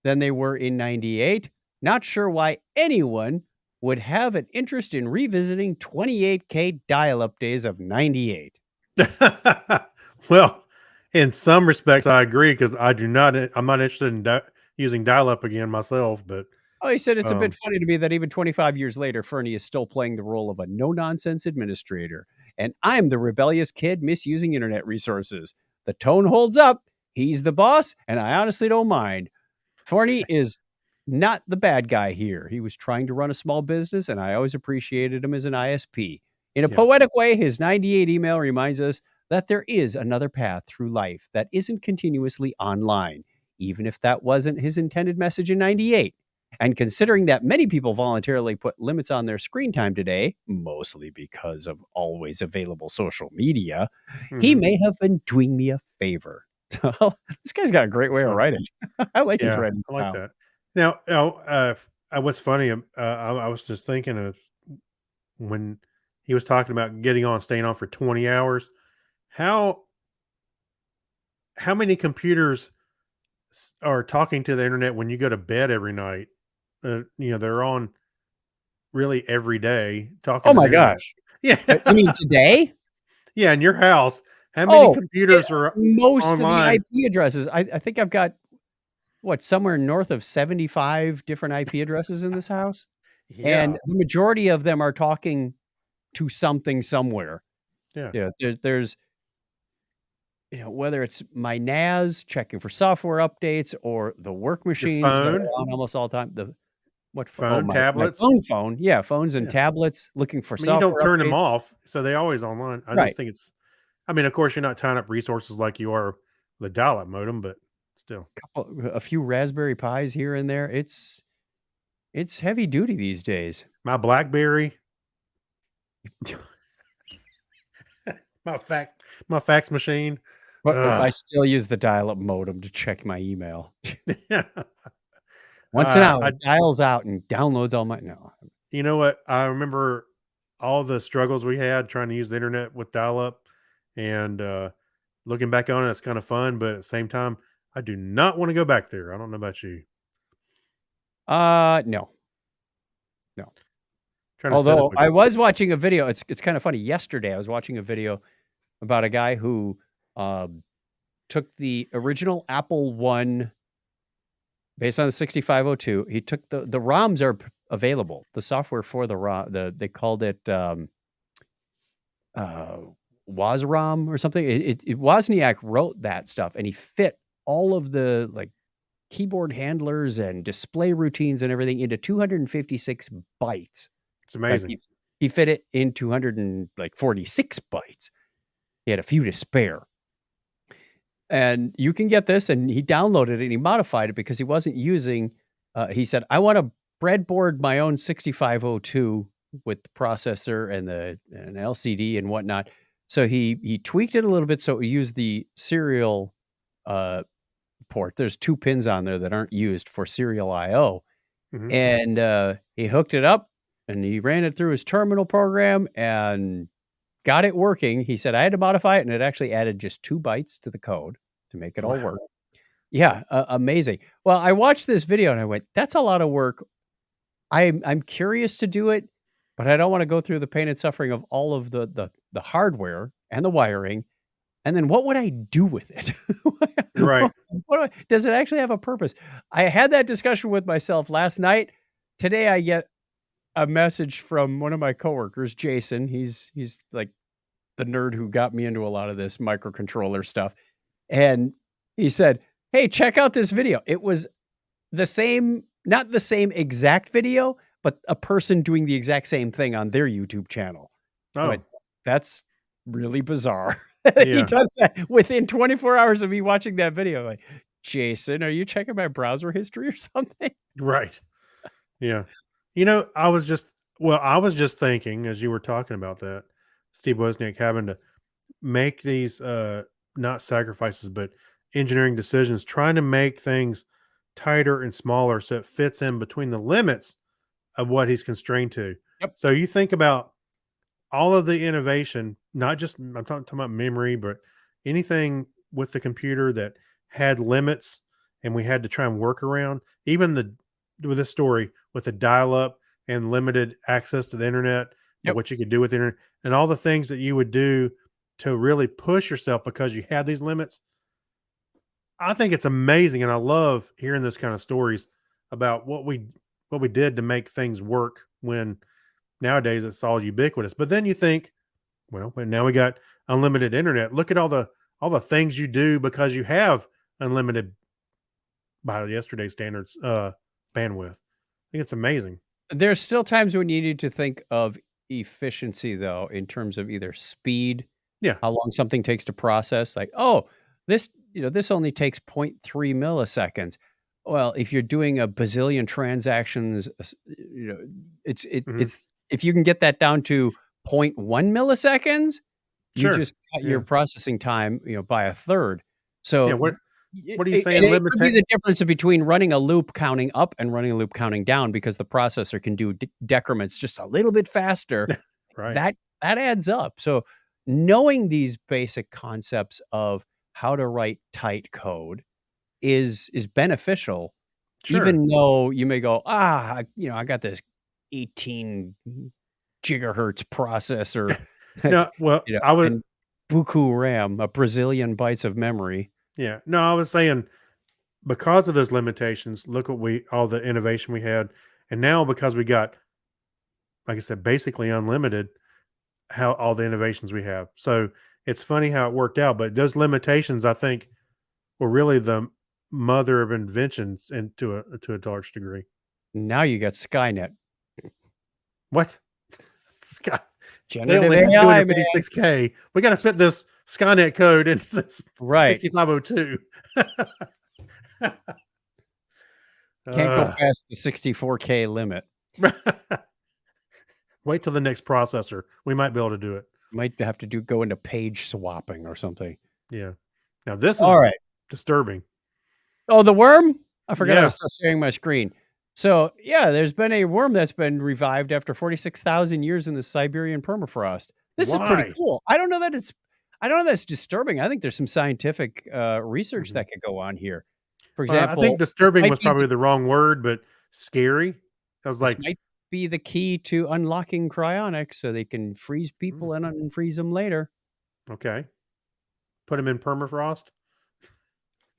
than they were in 98. Not sure why anyone would have an interest in revisiting 28K dial up days of 98. Well, in some respects, I agree, because I'm not interested in using dial-up again myself. But Oh, he said it's a bit um, funny to me that even 25 years later, Fernie is still playing the role of a no nonsense administrator. And I'm the rebellious kid misusing internet resources. The tone holds up. He's the boss, and I honestly don't mind. Forney is not the bad guy here. He was trying to run a small business, and I always appreciated him as an ISP. In a yeah. poetic way, his 98 email reminds us that there is another path through life that isn't continuously online, even if that wasn't his intended message in 98. And considering that many people voluntarily put limits on their screen time today, mostly because of always available social media, he Mhm. may have been doing me a favor. This guy's got a great way That's of funny. writing. I like his Yeah, writing I like style. that. Now, what's funny, I was just thinking of when he was talking about staying on for 20 hours. How how many computers are talking to the internet when you go to bed every night? They're on really every day Oh talking to my the internet. gosh. You Yeah. mean today? Yeah, in your house, how many Oh, it, computers are most of the online? IP addresses. I think I've got what somewhere north of 75 different IP addresses in this house. Yeah. And the majority of them are talking to something somewhere. Yeah. Yeah, there's whether it's my NAS checking for software updates or the work Your machines that are phone, on almost all the time. The what pho oh, phone, my tablets. phone. Yeah, phones and Yeah. tablets looking for I mean, you don't software turn them updates. off, so they always online. I Right. just think it's. I mean, of course, you're not tying up resources like you are the dial-up modem, but still, A few Raspberry Pis here and there. It's heavy duty these days. my BlackBerry, my fax, my fax machine. But I Ugh. still use the dial-up modem to check my email. Yeah. Once an hour, I, it dials out and downloads all my no. you know what? I remember all the struggles we had trying to use the internet with dial-up, and looking back on it, it's kind of fun, but at the same time, I do not want to go back there. I don't know about you. No. No. Trying to set up Although I was watching a video, it's kind of funny. Yesterday, I was watching a video about a guy who, took the original Apple I based on the 6502. He took the ROMs are available. The software for the ROM, they called it, uh, WazROM or something. Wozniak wrote that stuff, and he fit all of the, like, keyboard handlers and display routines and everything into 256 bytes. it's In fact, amazing. he fit it in 246 bytes. He had a few to spare. And you can get this, and he downloaded it and he modified it because he wasn't using, he said, I want to breadboard my own 6502 with the processor and an LCD and whatnot. So he tweaked it a little bit so it would use the serial port. There's 2 pins on there that aren't used for serial IO. Mhm. And he hooked it up and he ran it through his terminal program and got it working. He said, I had to modify it, and it actually added just 2 bytes to the code to make it all Wow. work. Yeah, amazing. Well, I watched this video and I went, that's a lot of work. I'm curious to do it, but I don't want to go through the pain and suffering of all of the hardware and the wiring. And then what would I do with it? Right. Does it actually have a purpose? I had that discussion with myself last night. Today I get a message from one of my coworkers, Jason. He's like the nerd who got me into a lot of this microcontroller stuff. And he said, hey, check out this video. It was the same, not the same exact video, but a person doing the exact same thing on their YouTube channel. I Oh, went, that's really bizarre. He Yeah. does that within 24 hours of me watching that video. Like, Jason, are you checking my browser history or something? right. Yeah. I was just thinking as you were talking about that, Steve Wozniak having to make these not sacrifices, but engineering decisions, trying to make things tighter and smaller so it fits in between the limits of what he's constrained to. Yep. So you think about all of the innovation, not just I'm talking about memory, but anything with the computer that had limits and we had to try and work around. Even with this story with the dial-up and limited access to the internet, Yep. what you could do with the internet, and all the things that you would do to really push yourself because you had these limits. I think it's amazing, and I love hearing those kind of stories about what we did to make things work when nowadays it's all ubiquitous. But then you think, well, now we got unlimited internet. Look at all the things you do because you have unlimited, by yesterday's standards, bandwidth. I think it's amazing. There's still times when you need to think of efficiency, though, in terms of either speed, Yeah. how long something takes to process. Like, oh, this only takes 0.3 milliseconds. Well, if you're doing a bazillion transactions, Mhm. it's if you can get that down to 0.1 milliseconds, you Sure. just cut your Yeah. processing time, by a third. Yeah. So What are you saying? it could be the difference between running a loop counting up and running a loop counting down because the processor can do decrements just a little bit faster. Right. That adds up. So knowing these basic concepts of how to write tight code is beneficial, Sure. even though you may go, I got this 18 gigahertz processor, No. Well, I was. and buku RAM, a Brazilian bytes of memory. Yeah. No, I was saying because of those limitations, look what all the innovation we had. And now because we got like I said, basically unlimited. How all the innovations we have. So it's funny how it worked out, but those limitations, I think, were really the mother of inventions, and to a large degree. Now you got Skynet. What? Scott, they Generative only have AI, man. 256K. We got to fit this Skynet code into this Right. 6502. Can't go past the 64K limit. Wait till the next processor. We might be able to do it. Might have to go into page swapping or something. Yeah. Now this is All right. disturbing. Oh, the worm? I forgot I Yeah. was still sharing my screen. So yeah, there's been a worm that's been revived after 46,000 years in the Siberian permafrost. This is pretty Why? cool. I don't know that it's disturbing. I think there's some scientific research Mhm. that could go on here. For Well, I example, think disturbing might was be probably the wrong word, but scary. I was this like, might be the key to unlocking cryonics so they can freeze people and unfreeze them later. okay, put him in permafrost.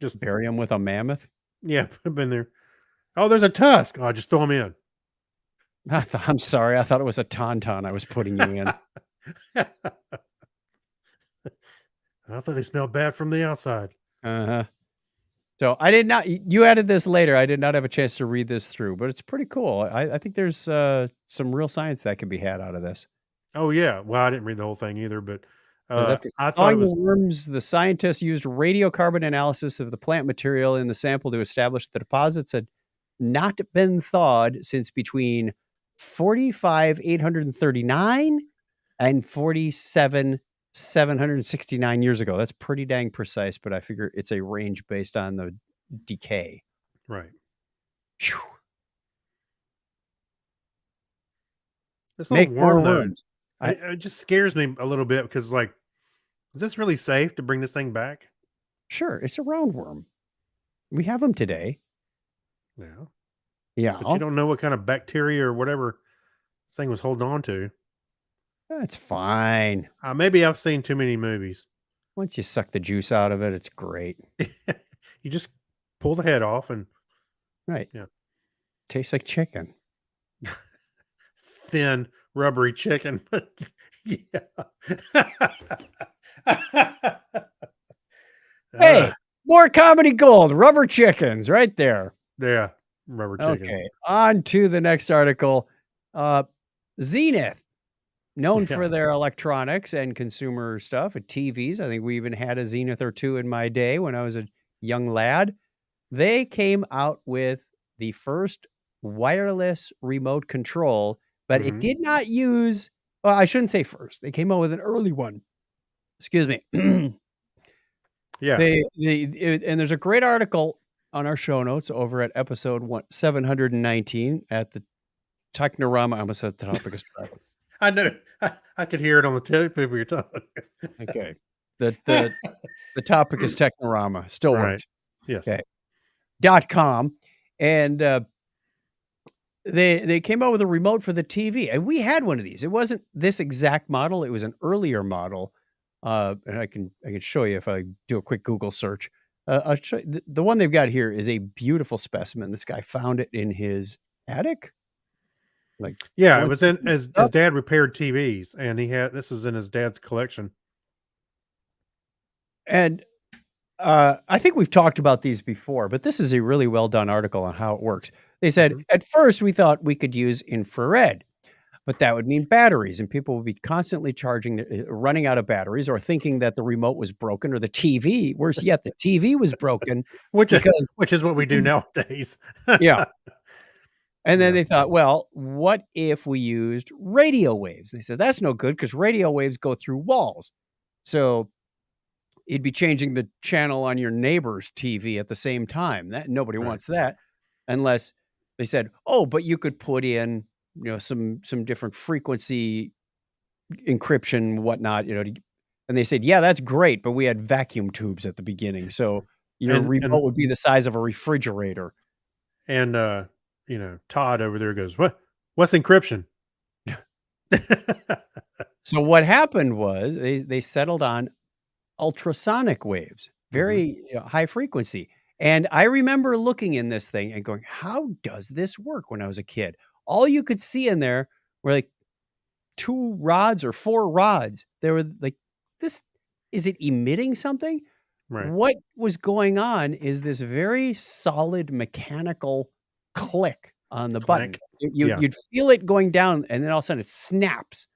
Just Bury them with a mammoth. yeah, put him in there. Oh, there's a tusk. Oh, just throw him in. I'm sorry. I thought it was a tauntaun I was putting you in. I thought they smelled bad from the outside. Uh-huh. So I did not. You added this later. I did not have a chance to read this through, but it's pretty cool. I think there's some real science that can be had out of this. Oh yeah. Well, I didn't read the whole thing either, but After I thought it thawing was the worms, the scientists used radiocarbon analysis of the plant material in the sample to establish the deposits had not been thawed since between 45,839 and 47,769 years ago. That's pretty dang precise, but I figure it's a range based on the decay. right. Phew. This Make little more worm though, worms. it just scares me a little bit because like, is this really safe to bring this thing back? Sure, it's a roundworm. We have them today. Yeah. Yeah, But you don't know what kind of bacteria or whatever this thing was holding on to. that's fine. Maybe I've seen too many movies. Once you suck the juice out of it, it's great. You just pull the head off and Right. Yeah. Tastes like chicken. thin, rubbery chicken. Yeah. Hey, more comedy gold. Rubber chickens right there. Yeah, rubber chicken. Okay, on to the next article. Zenith, known Yeah. for their electronics and consumer stuff and TVs. I think we even had a Zenith or two in my day when I was a young lad. They came out with the first wireless remote control, but it Mhm. did not use, well, I shouldn't say first. They came out with an early one. Excuse me. Yeah. And there's a great article on our show notes over at episode 719 at the Technorama. I almost said the topic is correct. I know. I could hear it on the tip of your tongue. Okay. The topic is Technorama. Still Right. works. Yes. Okay. .com. And they came out with a remote for the TV. And we had one of these. It wasn't this exact model. It was an earlier model. And I can show you if I do a quick Google search. I'll show you, the one they've got here is a beautiful specimen. This guy found it in his attic. Like, Yeah, it once was in he his up- dad repaired TVs, and this was in his dad's collection. And I think we've talked about these before, but this is a really well done article on how it works. They said, Mhm. at first we thought we could use infrared, but that would mean batteries, and people would be constantly running out of batteries, or thinking that the remote was broken, or the TV. Worse yet, the TV was broken. Which Because- is what we do nowadays. Yeah. And then Yeah. they thought, well, what if we used radio waves? They said, that's no good because radio waves go through walls. So it'd be changing the channel on your neighbor's TV at the same time. That nobody Right. wants that, unless they said, oh, but you could put in, some different frequency encryption, whatnot, and they said, yeah, that's great, but we had vacuum tubes at the beginning. So your And- remote would be the size of a refrigerator. And Todd over there goes, What's encryption? So what happened was they settled on ultrasonic waves, very high frequency. And I remember looking in this thing and going, how does this work when I was a kid? All you could see in there were like 2 rods or 4 rods. They were like, this is it emitting something? Right. What was going on is this very solid mechanical click on the button. Clank. You Yeah. you'd feel it going down, and then all of a sudden it snaps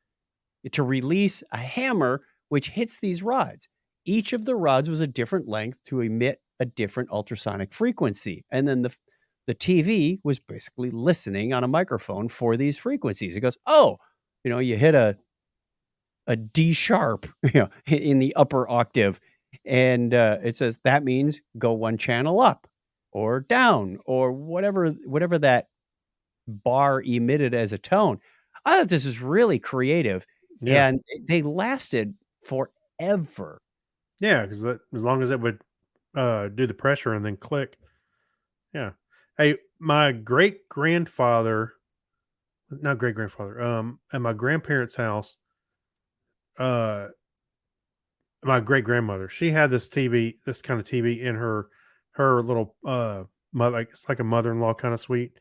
to release a hammer which hits these rods. Each of the rods was a different length to emit a different ultrasonic frequency, and then the TV was basically listening on a microphone for these frequencies. It goes, "Oh, you hit a D sharp, in the upper octave, and it says that means go one channel up or down or whatever that bar emitted as a tone." I thought this was really creative, Yeah. and they lasted forever. Yeah, because as long as it would do the pressure and then click. Yeah. Hey, my great grandfather, not great grandfather, at my grandparents' house, uh, my great grandmother, she had this kind of TV in her little mother, like it's like a mother in law kind of suite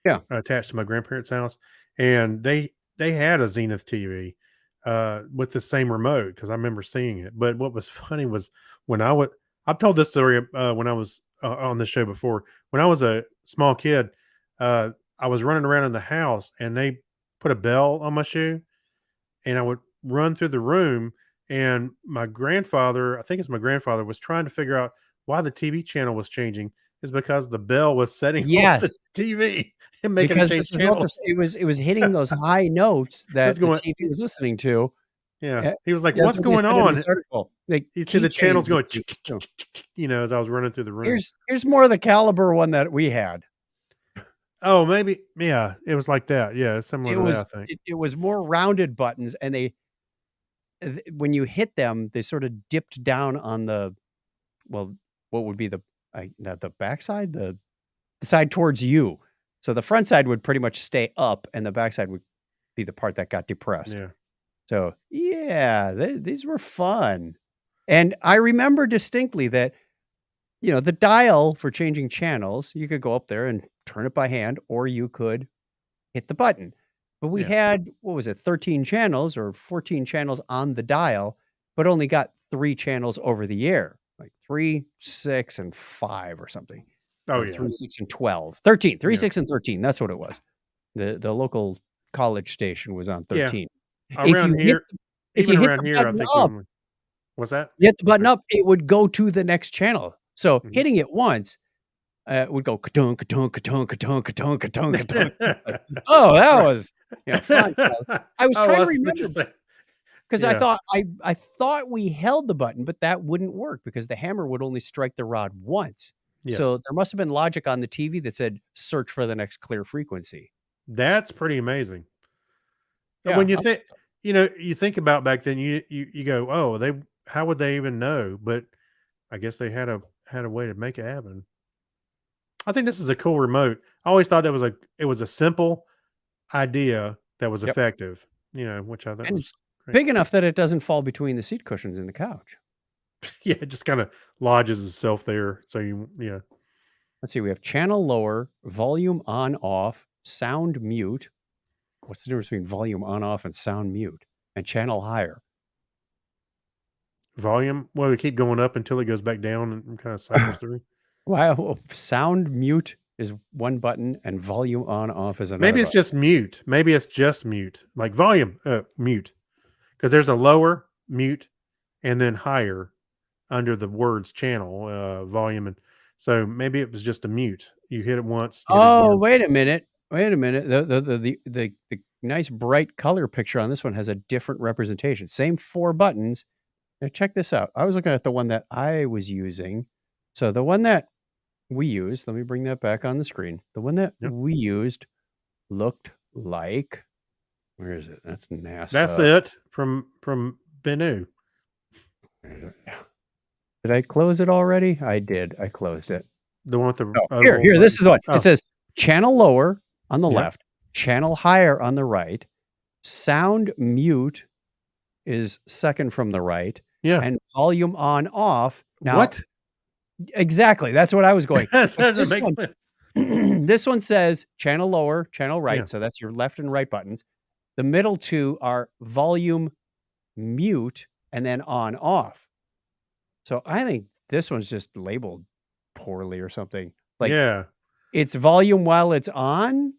Yeah. attached to my grandparents' house, and they had a Zenith TV with the same remote because I remember seeing it. But what was funny was when I've told this story when I was on the show before. When I was a small kid, I was running around in the house and they put a bell on my shoe, and I would run through the room. And my grandfather, I think it's my grandfather, was trying to figure out why the TV channel was changing. Is because the bell was setting off the Yes, TV and making it because change this is channels. it was hitting those high notes that the going, TV was listening to. yeah. He was like, That's "What's what they going said in on?" this article. Like, You see the key channels going, changes too. as I was running through the room. Here's more of the caliber one that we had. Oh, maybe, yeah, it was like that. Yeah, similar It to that, was I think. it was more rounded buttons, and when you hit them, they sort of dipped down on what would be not the backside, the side towards you. So the front side would pretty much stay up, and the backside would be the part that got depressed. Yeah. So yeah, these were fun, and I remember distinctly that the dial for changing channels, you could go up there and turn it by hand, or you could hit the button. But we Yeah. had, what was it, 13 channels or 14 channels on the dial, but only got 3 channels over the air, like 3, 6, and 5 or something. Oh, Or yeah. 3, 6, and 12. 13, 3, Yeah. 6, and 13. That's what it was. The local college station was on Yeah. 13. Around here, if even you hit around the here, I button think up, what's that? you hit the button Okay. up, it would go to the next channel. So Mhm. hitting it once would go ka-tunk, ka-tunk, ka-tunk, ka-tunk, ka-tunk, ka-tunk, ka-tunk. Oh, that Right. was fun. I was Oh, trying to I see what remember you're saying. because Yeah. I thought we held the button, but that wouldn't work because the hammer would only strike the rod once. So Yes. there must have been logic on the TV that said search for the next clear frequency. That's pretty amazing. Yeah, When you I- think, you think about back then, you go, "Oh, how would they even know?" But I guess they had a way to make it happen. I think this is a cool remote. I always thought it was a simple idea that was Yep. effective, which I thought And was great. big enough that it doesn't fall between the seat cushions in the couch. Yeah, it just kind of lodges itself there. So yeah. Let's see, we have channel lower, volume on off, sound mute. What's the difference between volume on off and sound mute? And channel higher. Volume. Well, we keep going up until it goes back down and kind of cycles through. Wow, sound mute is one button and volume on off is another. Maybe it's button. just mute. Maybe it's just mute, like volume mute, because there's a lower mute and then higher under the words channel volume, and so maybe it was just a mute. You hit it once. You hit it Oh, again. wait a minute. Wait a minute. The nice bright color picture on this one has a different representation. Same 4 buttons. Now check this out. I was looking at the one that I was using. So the one that we used, let me bring that back on the screen. The one that Yep. we used looked like, where is it? That's NASA. That's it from Bennu. Did I close it already? I did. I closed it. The one with the Oh, here. This is the one. Oh. It says channel lower on the Yep. left, channel higher on the right, sound mute is second from the right, Yeah. and volume on off. Now, What? Exactly. That's what I was going. That doesn't this make one- sense. This one says channel lower, channel right. Yeah. So that's your left and right buttons. The middle two are volume, mute, and then on off. So I think this one's just labeled poorly or something. Like Yeah, it's volume while it's on,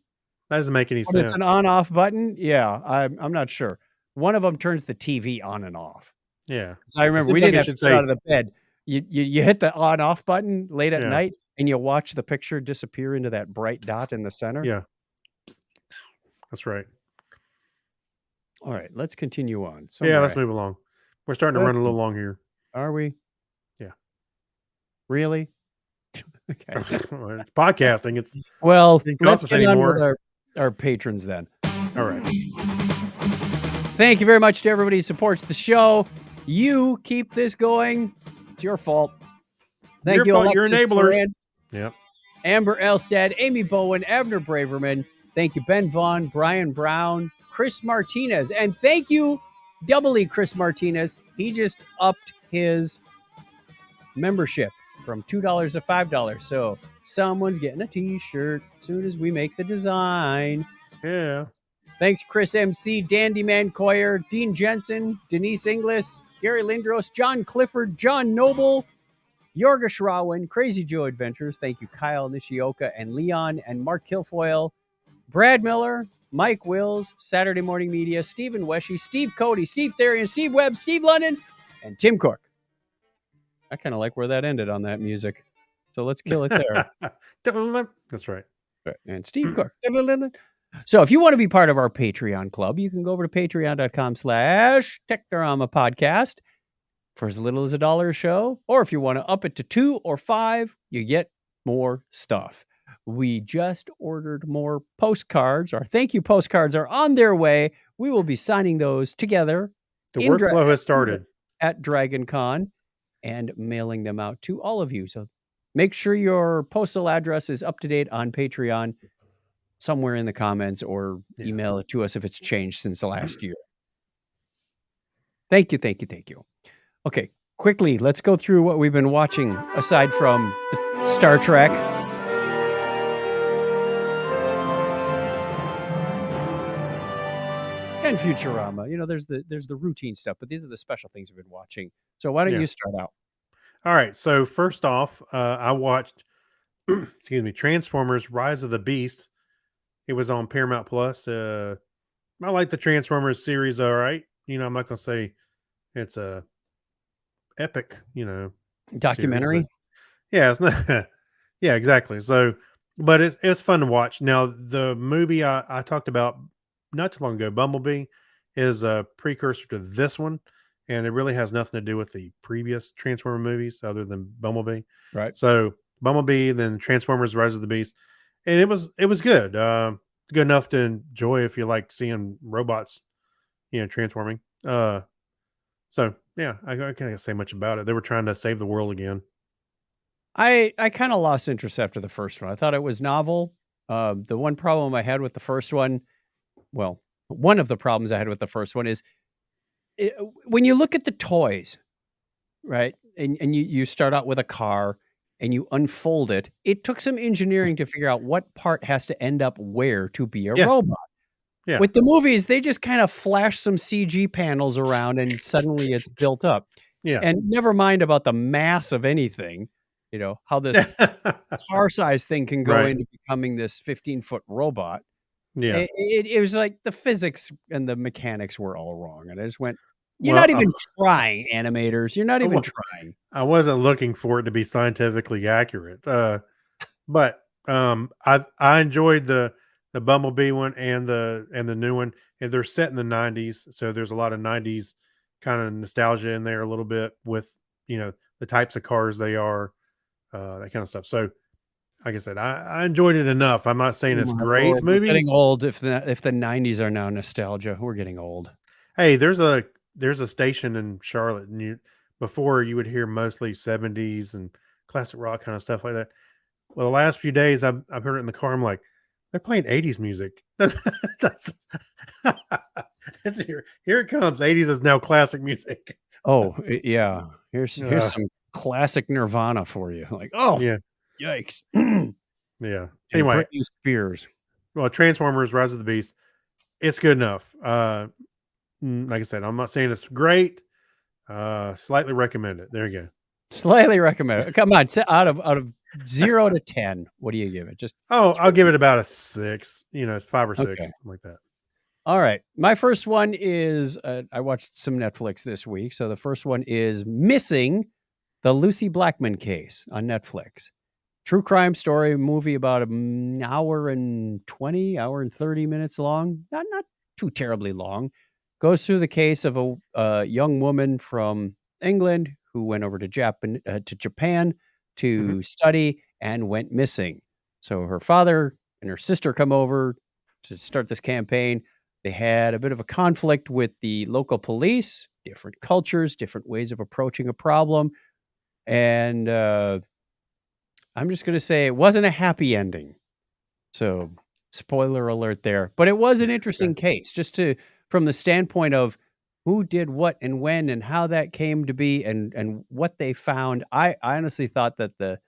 that doesn't make any but it's sense. an on-off button. Yeah, I'm not sure. One of them turns the TV on and off. Yeah, So I it remember seems we like didn't it have to should get out say, of the bed. You hit the on-off button late at yeah, night, and you watch the picture disappear into that bright dot in the center. yeah, that's right. All right, let's continue on. Yeah, Somewhere let's I move along. We're starting to run let's a see. little long here. Are we? Yeah. Really? Okay. It's podcasting. It's Well, didn't cost let's us get on with anymore. our patrons then. All right. Thank you very much to everybody who supports the show. You keep this going. It's your fault. Thank Your you, fault. You're Alexis enablers. Duran, Yep. Amber Elstad, Amy Bowen, Abner Braverman. Thank you, Ben Vaughn, Brian Brown, Chris Martinez. And thank you, doubly Chris Martinez. He just upped his membership from $2 to $5. So someone's getting a t-shirt as soon as we make the design. Yeah. Thanks, Chris MC, Dandy Man Coyer, Dean Jensen, Denise Inglis, Gary Lindros, John Clifford, John Noble, Yorga Shrawin, Crazy Joe Adventures. Thank you, Kyle Nishioka and Leon and Mark Kilfoyle, Brad Miller, Mike Wills, Saturday Morning Media, Stephen Weshy, Steve Cody, Steve Therian, Steve Webb, Steve London, and Tim Cook. I kind of like where that ended on that music. So let's kill it there. That's right. And Steve Cook. So if you want to be part of our Patreon club, you can go over to patreon.com/Technorama podcast for as little as $1 a show. Or if you want to up it to $2 or $5, you get more stuff. We just ordered more postcards. Our thank you postcards are on their way. We will be signing those together The in workflow has started. at DragonCon and mailing them out to all of you. So make sure your postal address is up to date on Patreon somewhere in the comments, or email it to us if it's changed since the last year. Thank you, thank you, thank you. Okay, quickly, let's go through what we've been watching aside from the Star Trek. And Futurama. You know, there's the routine stuff, but these are the special things we've been watching. So why don't Yeah. you start out? All right. So first off, I watched excuse me, Transformers Rise of the Beast. It was on Paramount Plus. I like the Transformers series, all right. You know, I'm not gonna say it's a epic, series, Documentary? but yeah, it's not yeah, exactly. So but it's fun to watch. Now the movie I talked about not too long ago, Bumblebee, is a precursor to this one, and it really has nothing to do with the previous Transformer movies other than Bumblebee. Right. So Bumblebee, then Transformers Rise of the Beast, and it was good. Good enough to enjoy if you like seeing robots, transforming. So yeah, I can't say much about it. They were trying to save the world again. I kind of lost interest after the first one. I thought it was novel. The one problem I had with the first one, well, one of the problems I had with the first one is when you look at the toys, right? And you start out with a car and you unfold it. It took some engineering to figure out what part has to end up where to be a Yeah. robot. Yeah. With the movies, they just kind of flash some CG panels around and suddenly it's built up. Yeah. And never mind about the mass of anything, how this car size thing can go Right. into becoming this 15-foot robot. Yeah. It was like the physics and the mechanics were all wrong. And I just went, you're Well, not even trying, animators. You're not even well, trying. I wasn't looking for it to be scientifically accurate. But I enjoyed the Bumblebee one and the new one. And they're set in the 90s, so there's a lot of 90s kind of nostalgia in there a little bit with the types of cars they are, that kind of stuff. So like I said, I enjoyed it enough. I'm not saying it's great We're movie. getting old. If the 90s are now nostalgia, we're getting old. Hey, there's a station in Charlotte, and before you would hear mostly 70s and classic rock kind of stuff like that. Well, the last few days I've heard it in the car. I'm like, they're playing 80s music. That's here it comes. 80s is now classic music. Oh, yeah. Here's some classic Nirvana for you. Like, oh, Yeah. yikes. Yeah. And Anyway, Britney Spears. well, Transformers Rise of the Beast. It's good enough. Like I said, I'm not saying it's great. Slightly recommend it. There you go. Slightly recommend it. Come on, out of 0 to 10, what do you give it? Just I'll give it about a 6. It's 5 or 6, okay. something like that. All right. My first one is I watched some Netflix this week. So the first one is Missing, the Lucy Blackman case on Netflix. True crime story movie about an hour and 30 minutes long. Not too terribly long. Goes through the case of a young woman from England who went over to Japan to study and went missing. So her father and her sister come over to start this campaign. They had a bit of a conflict with the local police, different cultures, different ways of approaching a problem. And I'm just going to say it wasn't a happy ending. So spoiler alert there. But it was an interesting case from the standpoint of who did what and when and how that came to be and what they found. I honestly thought that the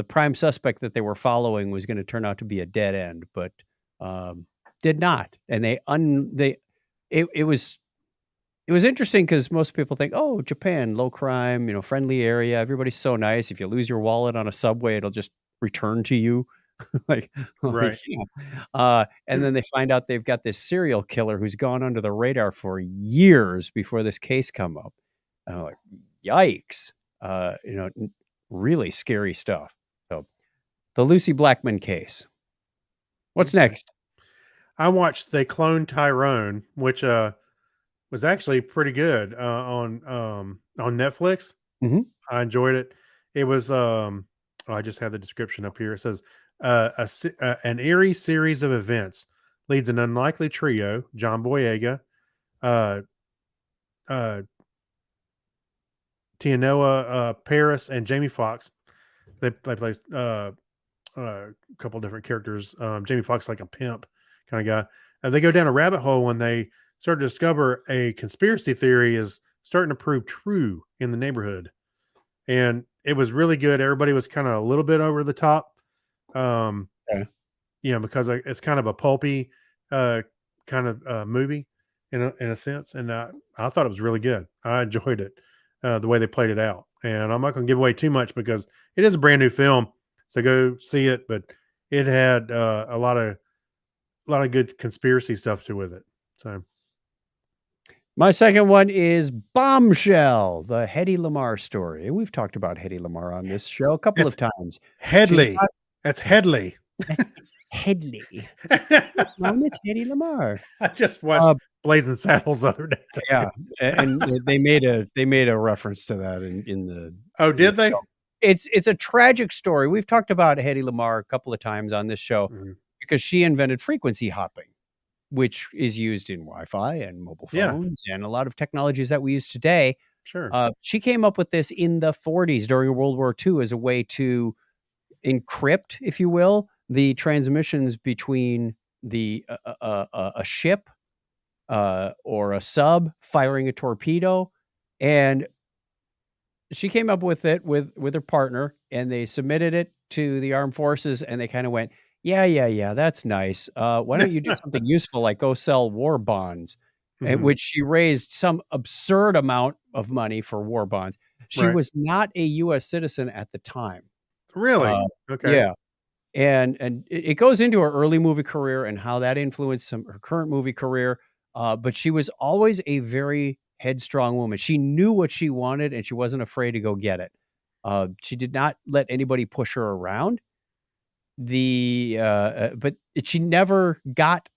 prime suspect that they were following was going to turn out to be a dead end, but did not. And it was interesting because most people think, oh, Japan, low crime, friendly area. Everybody's so nice. If you lose your wallet on a subway, it'll just return to you. Right. And then they find out they've got this serial killer who's gone under the radar for years before this case come up. And I'm like, yikes. Really scary stuff. So the Lucy Blackman case. What's next? I watched They Cloned Tyrone, which was actually pretty good on Netflix. I enjoyed it. It was I just had the description up here. It says an eerie series of events leads an unlikely trio, John Boyega, Tianoa Paris, and Jamie Foxx. They play a couple different characters. Jamie Foxx, like a pimp kind of guy. They go down a rabbit hole when they start to discover a conspiracy theory is starting to prove true in the neighborhood. And it was really good. Everybody was kind of a little bit over the top. Because it's kind of a pulpy kind of movie in a sense. And I thought it was really good. I enjoyed it, the way they played it out. And I'm not going to give away too much because it is a brand new film. So go see it. But it had a lot of good conspiracy stuff with it. So my second one is Bombshell, the Hedy Lamarr story. And we've talked about Hedy Lamarr on this show a couple of times. Headley. That's Headley. Headley. No, it's Hedy Lamarr. I just watched Blazing Saddles the other day. Yeah, and they made a reference to that in the. Oh, did they? Show. It's a tragic story. We've talked about Hedy Lamarr a couple of times on this show because she invented frequency hopping, which is used in Wi-Fi and mobile phones and a lot of technologies that we use today. Sure. She came up with this in the 40s during World War II as a way to encrypt, if you will, the transmissions between a ship or a sub firing a torpedo. And she came up with it with her partner, and they submitted it to the armed forces, and they kind of went, yeah, that's nice. Why don't you do something useful, like go sell war bonds? At which she raised some absurd amount of money for war bonds. She was not a U.S. citizen at the time. Really? Okay. Yeah. And it goes into her early movie career and how that influenced her current movie career. But she was always a very headstrong woman. She knew what she wanted, and she wasn't afraid to go get it. She did not let anybody push her around. But she never got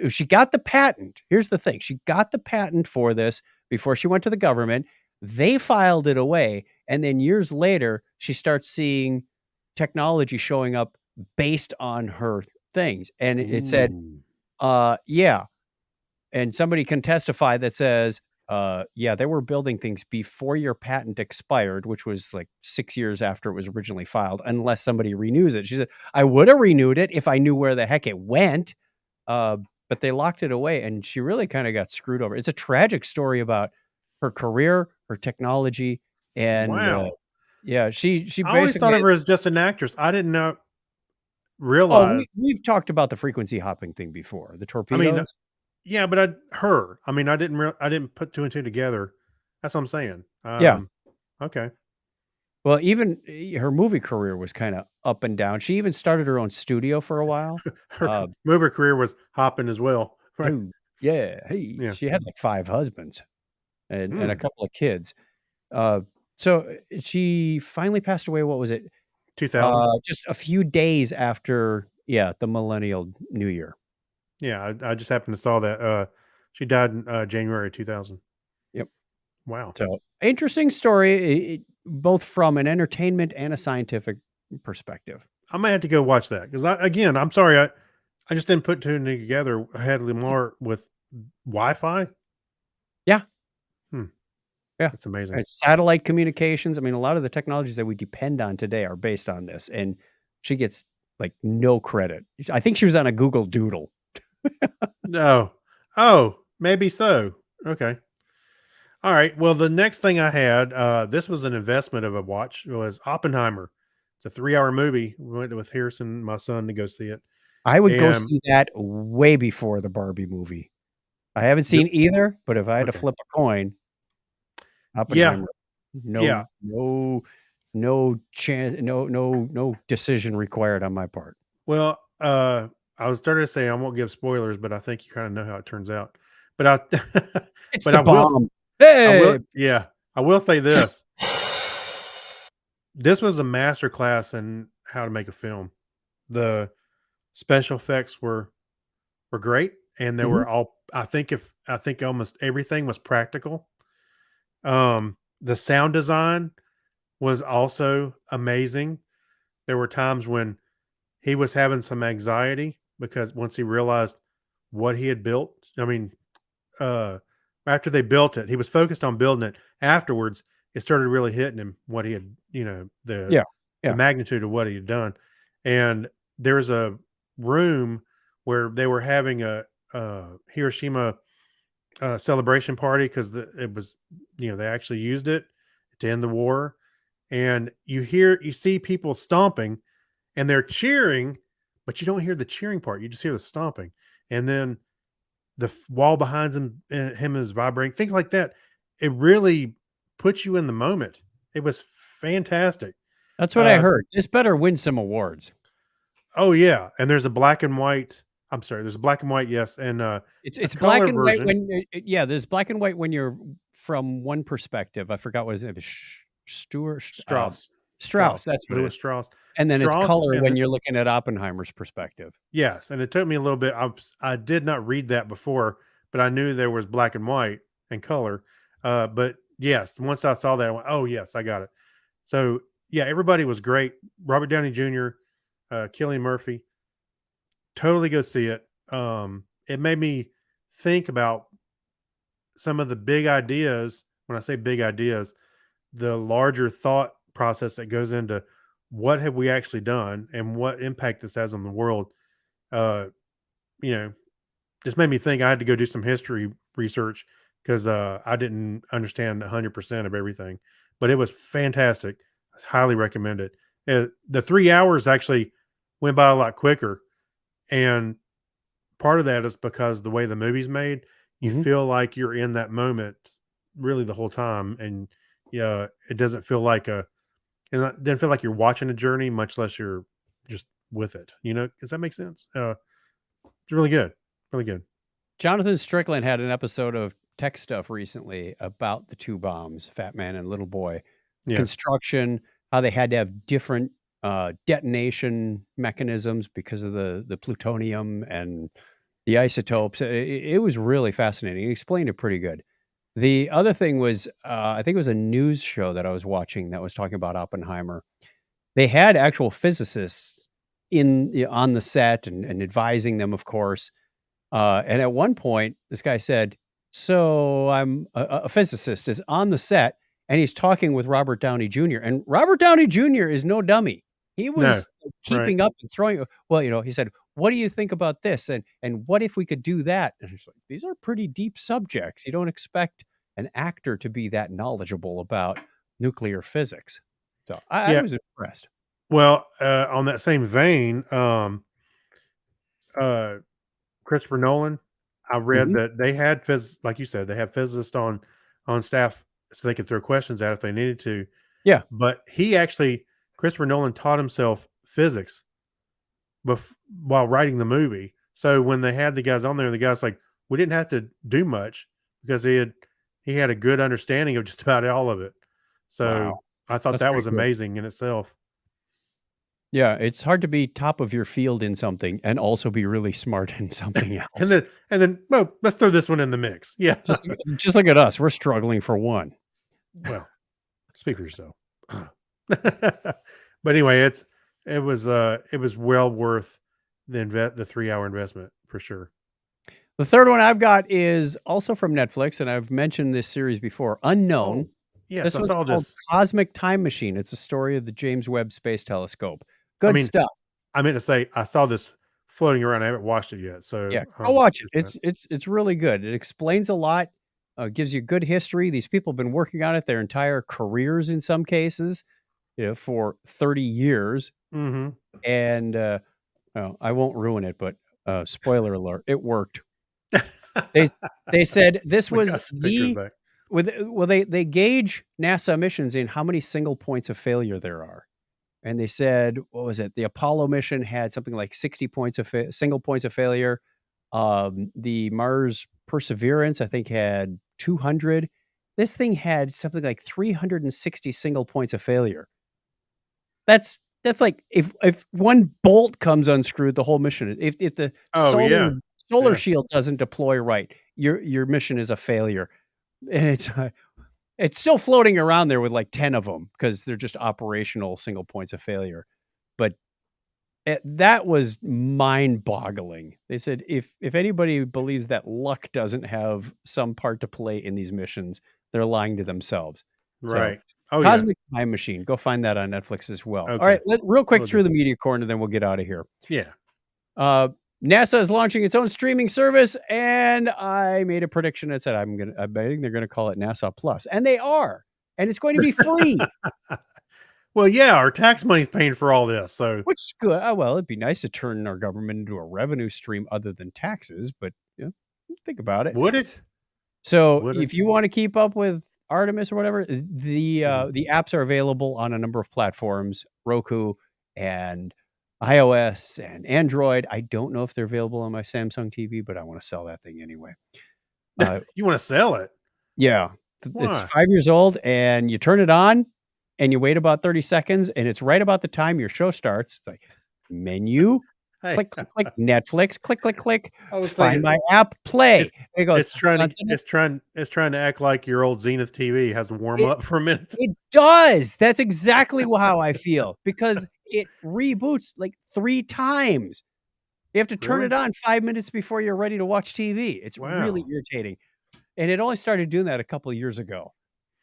she got the patent. Here's the thing. She got the patent for this before she went to the government. They filed it away. And then years later, she starts seeing technology showing up based on her things. And it said, yeah. And somebody can testify that says, they were building things before your patent expired, which was like 6 years after it was originally filed, unless somebody renews it. She said, I would have renewed it if I knew where the heck it went. But they locked it away, and she really kind of got screwed over. It's a tragic story about her career, her technology, and wow. She I always thought of her as just an actress. I didn't realize. We've talked about the frequency hopping thing before. The torpedoes. I mean, Yeah, but I mean, I didn't put two and two together. That's what I'm saying. Yeah. Okay. Well, even her movie career was kinda up and down. She even started her own studio for a while. Her movie career was hopping as well, right? Oh, yeah, hey, Yeah. she had, like, 5 husbands and a Mm, couple of kids. Uh, she finally passed away, what was it? 2000. Just a few days after, yeah, the millennial New Year. Yeah, I just happened to saw that. She died in January 2000. Yep. Wow. So, interesting story, both from an entertainment and a scientific perspective. I might have to go watch that because again, I'm sorry, I just didn't put two and two together. I had Lamar with Wi-Fi. Yeah, Hmm, yeah. that's amazing. Right, satellite communications, I mean, a lot of the technologies that we depend on today are based on this, and she gets, like, no credit. I think she was on a Google Doodle. No. Oh, maybe so. Okay. All right. Well, the next thing I had, this was an investment of a watch, was Oppenheimer. It's a 3-hour movie. We went with Harrison, my son, to go see it. I would go And see that way before the Barbie movie. I haven't the seen either, but if I had to okay. flip a coin, Yeah. Oppenheimer, Yeah. no chance, no decision required on my part. Well, I was starting to say I won't give spoilers, but I think you kind of know how it turns out. But I, It's but the bomb. Hey! yeah, I will say this. This was a master class in how to make a film. The special effects were great, and they Mhm, were all. I think almost everything was practical. The sound design was also amazing. There were times when he was having some anxiety because once he realized what he had built, I mean, uh, after they built it, he was focused on building it. Afterwards, it started really hitting him what he had, yeah, the yeah, magnitude of what he had done. And there's a room where they were having a Hiroshima celebration party because it was, they actually used it to end the war. And you see people stomping and they're cheering, but you don't hear the cheering part. You just hear the stomping. And then wall behind him is vibrating, things like that. It really puts you in the moment. It was fantastic. that's what I Uh, heard. This better win some awards. oh yeah, and there's a black and white. I'm sorry, there's a black and white, yes, and a It's black color and white version. when yeah, there's black and white when you're from one perspective. I forgot what his name is, Stewart, Strauss, Strauss, that's what it Louis is. Strauss, And then it's Strauss, color and when you're looking at Oppenheimer's perspective. yes, and it took me a little bit. I did not read that before, but I knew there was black and white and color. But yes, once I saw that, I went, "Oh yes, I got it." So yeah, everybody was great. Robert Downey Jr., Cillian Murphy, totally go see it. It made me think about some of the big ideas. When I say big ideas, the larger thought process that goes into what have we actually done and what impact this has on the world. Uh, you know, just made me think I had to go do some history research because I didn't understand 100% of everything, but it was fantastic. I highly recommend it. The 3 hours actually went by a lot quicker, and part of that is because the way the movie's made, you Mhm. feel like you're in that moment really the whole time, and yeah, it doesn't feel like it doesn't feel like you're watching a journey, much less you're just with it. Does that make sense? It's really good, really good. Jonathan Strickland had an episode of Tech Stuff recently about the 2 bombs, Fat Man and Little Boy. The Yeah. construction, how they had to have different, detonation mechanisms because of the plutonium and the isotopes. It was really fascinating. He explained it pretty good. The other thing was, I think it was a news show that I was watching that was talking about Oppenheimer. They had actual physicists on the set and advising them, of course. And at one point, this guy said, "So I'm a physicist is on the set, and he's talking with Robert Downey Jr. And Robert Downey Jr. is no dummy. He No. was Right. keeping up and throwing. Well, he said, "What do you think about this? And what if we could do that?" And it's like these are pretty deep subjects. You don't expect an actor to be that knowledgeable about nuclear physics. So I Yeah. was impressed. Well, on that same vein, uh, Christopher Nolan, I read Mhm. that they had like you said, they have physicists on staff so they could throw questions out if they needed to. Yeah. But Christopher Nolan taught himself physics while writing the movie. So when they had the guys on there, the guys like, we didn't have to do much because he had a good understanding of just about all of it. So Wow. I thought That's that pretty was good. amazing in itself. Yeah, it's hard to be top of your field in something and also be really smart in something And else. then well, let's throw this one in the mix. Yeah. Just look at us. We're struggling for one. Well, speak for yourself. But anyway, it was well worth the 3-hour investment for sure. The third one I've got is also from Netflix, and I've mentioned this series before, Unknown. Oh, yes, This I one's saw called this. Cosmic Time Machine. It's a story of the James Webb Space Telescope. I Good mean, stuff. I meant to say I saw this floating around. I haven't watched it yet, so Yeah, I go was watch it. curious about It's really good. It explains a lot, gives you good history. These people have been working on it their entire careers in some cases, for 30 years. it. Mhm. And, well, I won't ruin it, but, spoiler alert, it worked. They they said this We was got some pictures back. they gauge NASA missions in how many single points of failure there are. And they said, what was it? The Apollo mission had something like 60 points of single points of failure. The Mars Perseverance, I think, had 200. This thing had something like 360 single points of failure. That's like if one bolt comes unscrewed, the whole mission. If the Oh, yeah. solar Yeah. shield doesn't deploy right, your mission is a failure. And it's still floating around there with like 10 of them because they're just operational single points of failure. But that was mind-boggling. They said if anybody believes that luck doesn't have some part to play in these missions, they're lying to themselves. So, Right. Oh, yeah. Cosmic Time Machine, go find that on Netflix as well. All Okay. right, real quick Will through do. the media corner, then we'll get out of here. Yeah. NASA is launching its own streaming service, and I made a prediction that said I'm betting they're gonna call it NASA Plus, and they are, and it's going to be free. Well, yeah, our tax money's paying for all this, so Which is good. Oh, well, it'd be nice to turn our government into a revenue stream other than taxes, but think about it. would it? So Would it? if you want to keep up with Artemis or whatever, Mhm. the apps are available on a number of platforms, Roku and iOS and Android. I don't know if they're available on my Samsung TV, but I want to sell that thing anyway. You wanna sell it? Yeah, it's Why? 5 years old, and you turn it on, and you wait about 30 seconds, and it's right about the time your show starts. It's like, menu, Hey, click, click, click, Netflix, click, click, click, I was find thinking my app, play. it's It goes, it's trying dun, to dun, dun. it's trying to act like your old Zenith TV has to warm It up for a minute. it does. That's exactly how I feel because it reboots like 3 times. You have to turn it Really? on 5 minutes before you're ready to watch TV. It's really Wow. irritating, and it only started doing that a couple of years ago.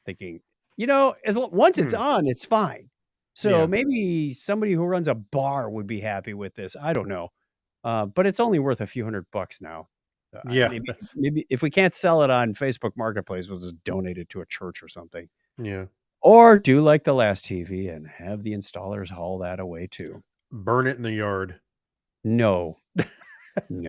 Thinking, once it's Hmm. on, it's fine. So Yeah. maybe somebody who runs a bar would be happy with this. I don't know. But it's only worth a few $100 now. Yeah, Maybe if we can't sell it on Facebook Marketplace, we'll just donate it to a church or something. yeah. Or do like the last TV and have the installers haul that away too. Burn it in the yard. No. No.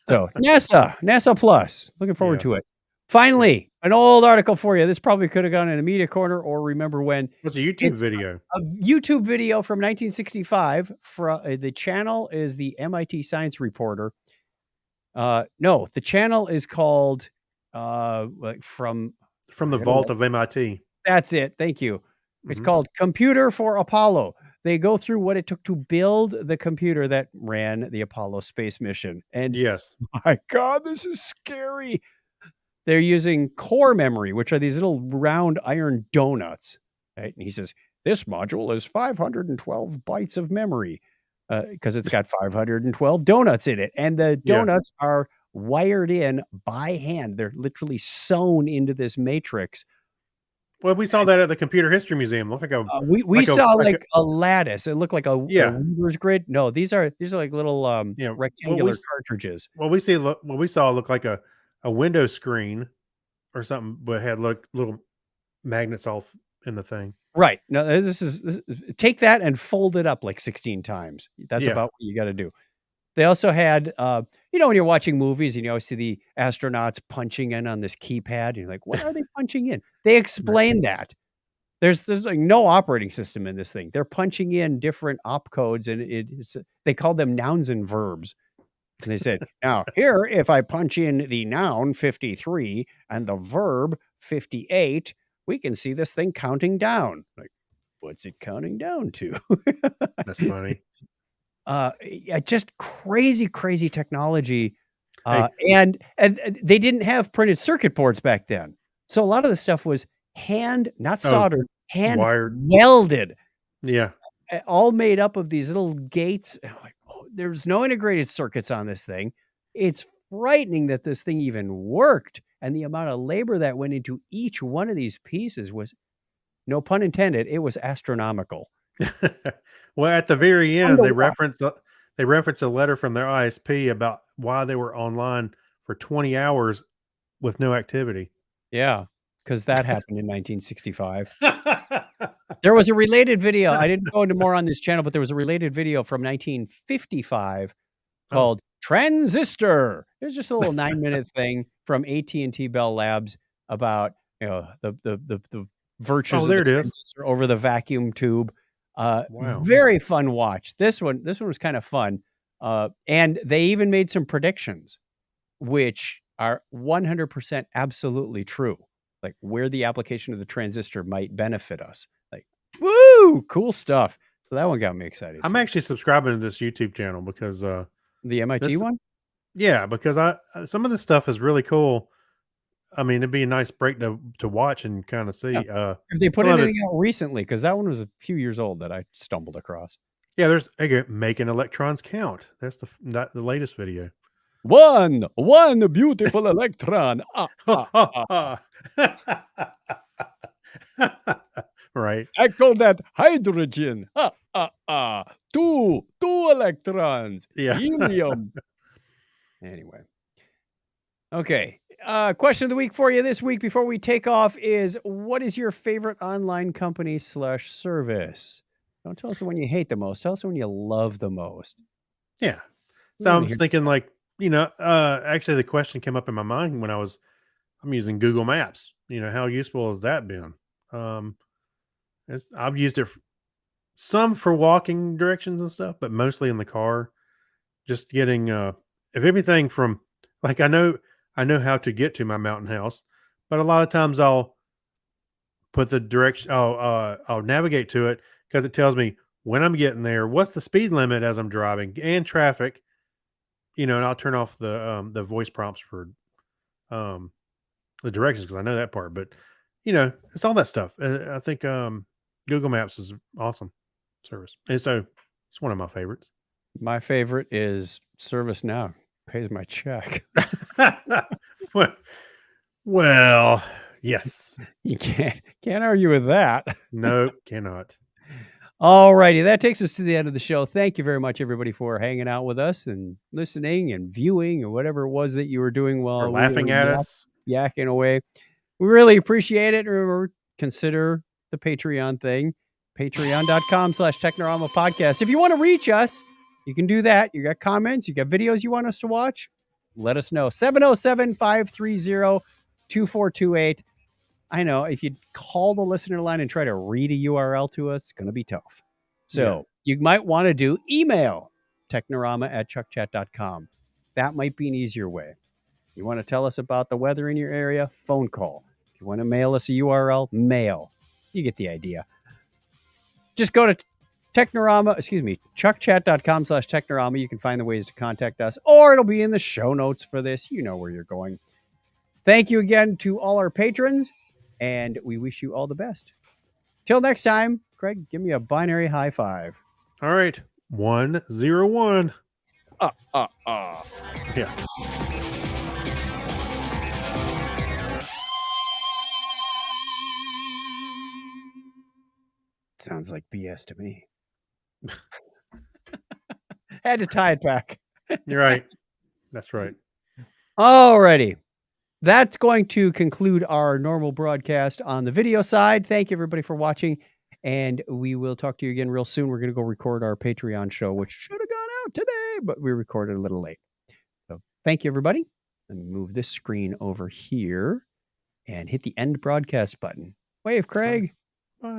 So NASA Plus. Looking forward Yeah. to it. Finally, an old article for you. This probably could have gone in a media corner or remember when. What's a YouTube It's video? a YouTube video from 1965. The channel is the MIT Science Reporter. No, the channel is called like From the I gotta vault look. of MIT. That's it. Thank you. It's Mhm. called Computer for Apollo. They go through what it took to build the computer that ran the Apollo space mission. And Yes. my God, this is scary. They're using core memory, which are these little round iron donuts. Right? And he says, this module is 512 bytes of memory because it's got 512 donuts in it. And the Yeah. donuts are wired in by hand. They're literally sewn into this matrix. Well, we saw that at the Computer History Museum. Looked like a We like a saw like a like a lattice. It looked like a yeah. weaver's grid. No, these are like little Yeah. rectangular cartridges. What we saw looked like a window screen or something, but had little magnets all in the thing. Right. No, this is take that and fold it up like 16 times. That's Yeah. about what you got to do. They also had, when you're watching movies and you always see the astronauts punching in on this keypad, and you're like, what are they punching in? They explain that. There's like no operating system in this thing. They're punching in different opcodes, and they call them nouns and verbs. And they said, now here, if I punch in the noun 53 and the verb 58, we can see this thing counting down. Like, what's it counting down to? That's funny. Yeah, just crazy, crazy technology. Hey. And they didn't have printed circuit boards back then. So a lot of the stuff was not soldered, hand wired. welded. Yeah. All made up of these little gates. Like, there's no integrated circuits on this thing. It's frightening that this thing even worked. And the amount of labor that went into each one of these pieces was, no pun intended, it was astronomical. Well, at the very end, they referenced a letter from their ISP about why they were online for 20 hours with no activity. Yeah, because that happened in 1965. There was a related video. I didn't go into more on this channel, but there was a related video from 1955 called Transistor. It was just a little 9-minute thing from AT&T Bell Labs about the virtues of the transistor over the vacuum tube. Wow. Very fun watch. This one was kind of fun. And they even made some predictions, which are 100% absolutely true. Like where the application of the transistor might benefit us. Like, woo, cool stuff. So that one got me excited. I'm actually subscribing to this YouTube channel because the MIT one? Yeah, because some of this stuff is really cool. I mean, it'd be a nice break to watch and kind of see. Yeah. If they put anything out recently, because that one was a few years old that I stumbled across. Yeah, there's making electrons count. That's the latest video. One beautiful electron. Right. Echo that hydrogen. Two electrons. Yeah. Helium. Anyway. Okay. Question of the week for you this week before we take off is, what is your favorite online company / service? Don't tell us the one you hate the most. Tell us the one you love the most. Yeah. So I'm thinking like, actually the question came up in my mind when I'm using Google Maps. How useful has that been? I've used it some for walking directions and stuff, but mostly in the car, just getting, if everything from like, I know how to get to my mountain house, but a lot of times I'll put the direction, I'll navigate to it because it tells me when I'm getting there, what's the speed limit as I'm driving and traffic, and I'll turn off the voice prompts for the directions because I know that part. But it's all that stuff. I think Google Maps is awesome service, and so it's one of my favorites. My favorite is ServiceNow. Pays my check. Well, yes. You can't argue with that. No, cannot. All righty. That takes us to the end of the show. Thank you very much, everybody, for hanging out with us and listening and viewing and whatever it was that you were doing while laughing at us, yakking away. We really appreciate it. Remember, consider the Patreon thing. Patreon.com/Technorama Podcast. If you want to reach us, you can do that. You got comments, you got videos you want us to watch, let us know. 707-530-2428. I know if you call the listener line and try to read a URL to us, it's going to be tough. So you might want to do email technorama@chuckchat.com. That might be an easier way. You want to tell us about the weather in your area? Phone call. If you want to mail us a URL, mail. You get the idea. Just go to chuckchat.com/Technorama. You can find the ways to contact us, or it'll be in the show notes for this. You know where you're going. Thank you again to all our patrons, and we wish you all the best. Till next time, Craig, give me a binary high five. All right. 101. Yeah. Sounds like BS to me. Had to tie it back. You're right. That's right. Alrighty. That's going to conclude our normal broadcast on the video side. Thank you, everybody, for watching. And we will talk to you again real soon. We're going to go record our Patreon show, which should have gone out today, but we recorded a little late. So thank you, everybody. Let me move this screen over here and hit the end broadcast button. Wave, Craig. Bye.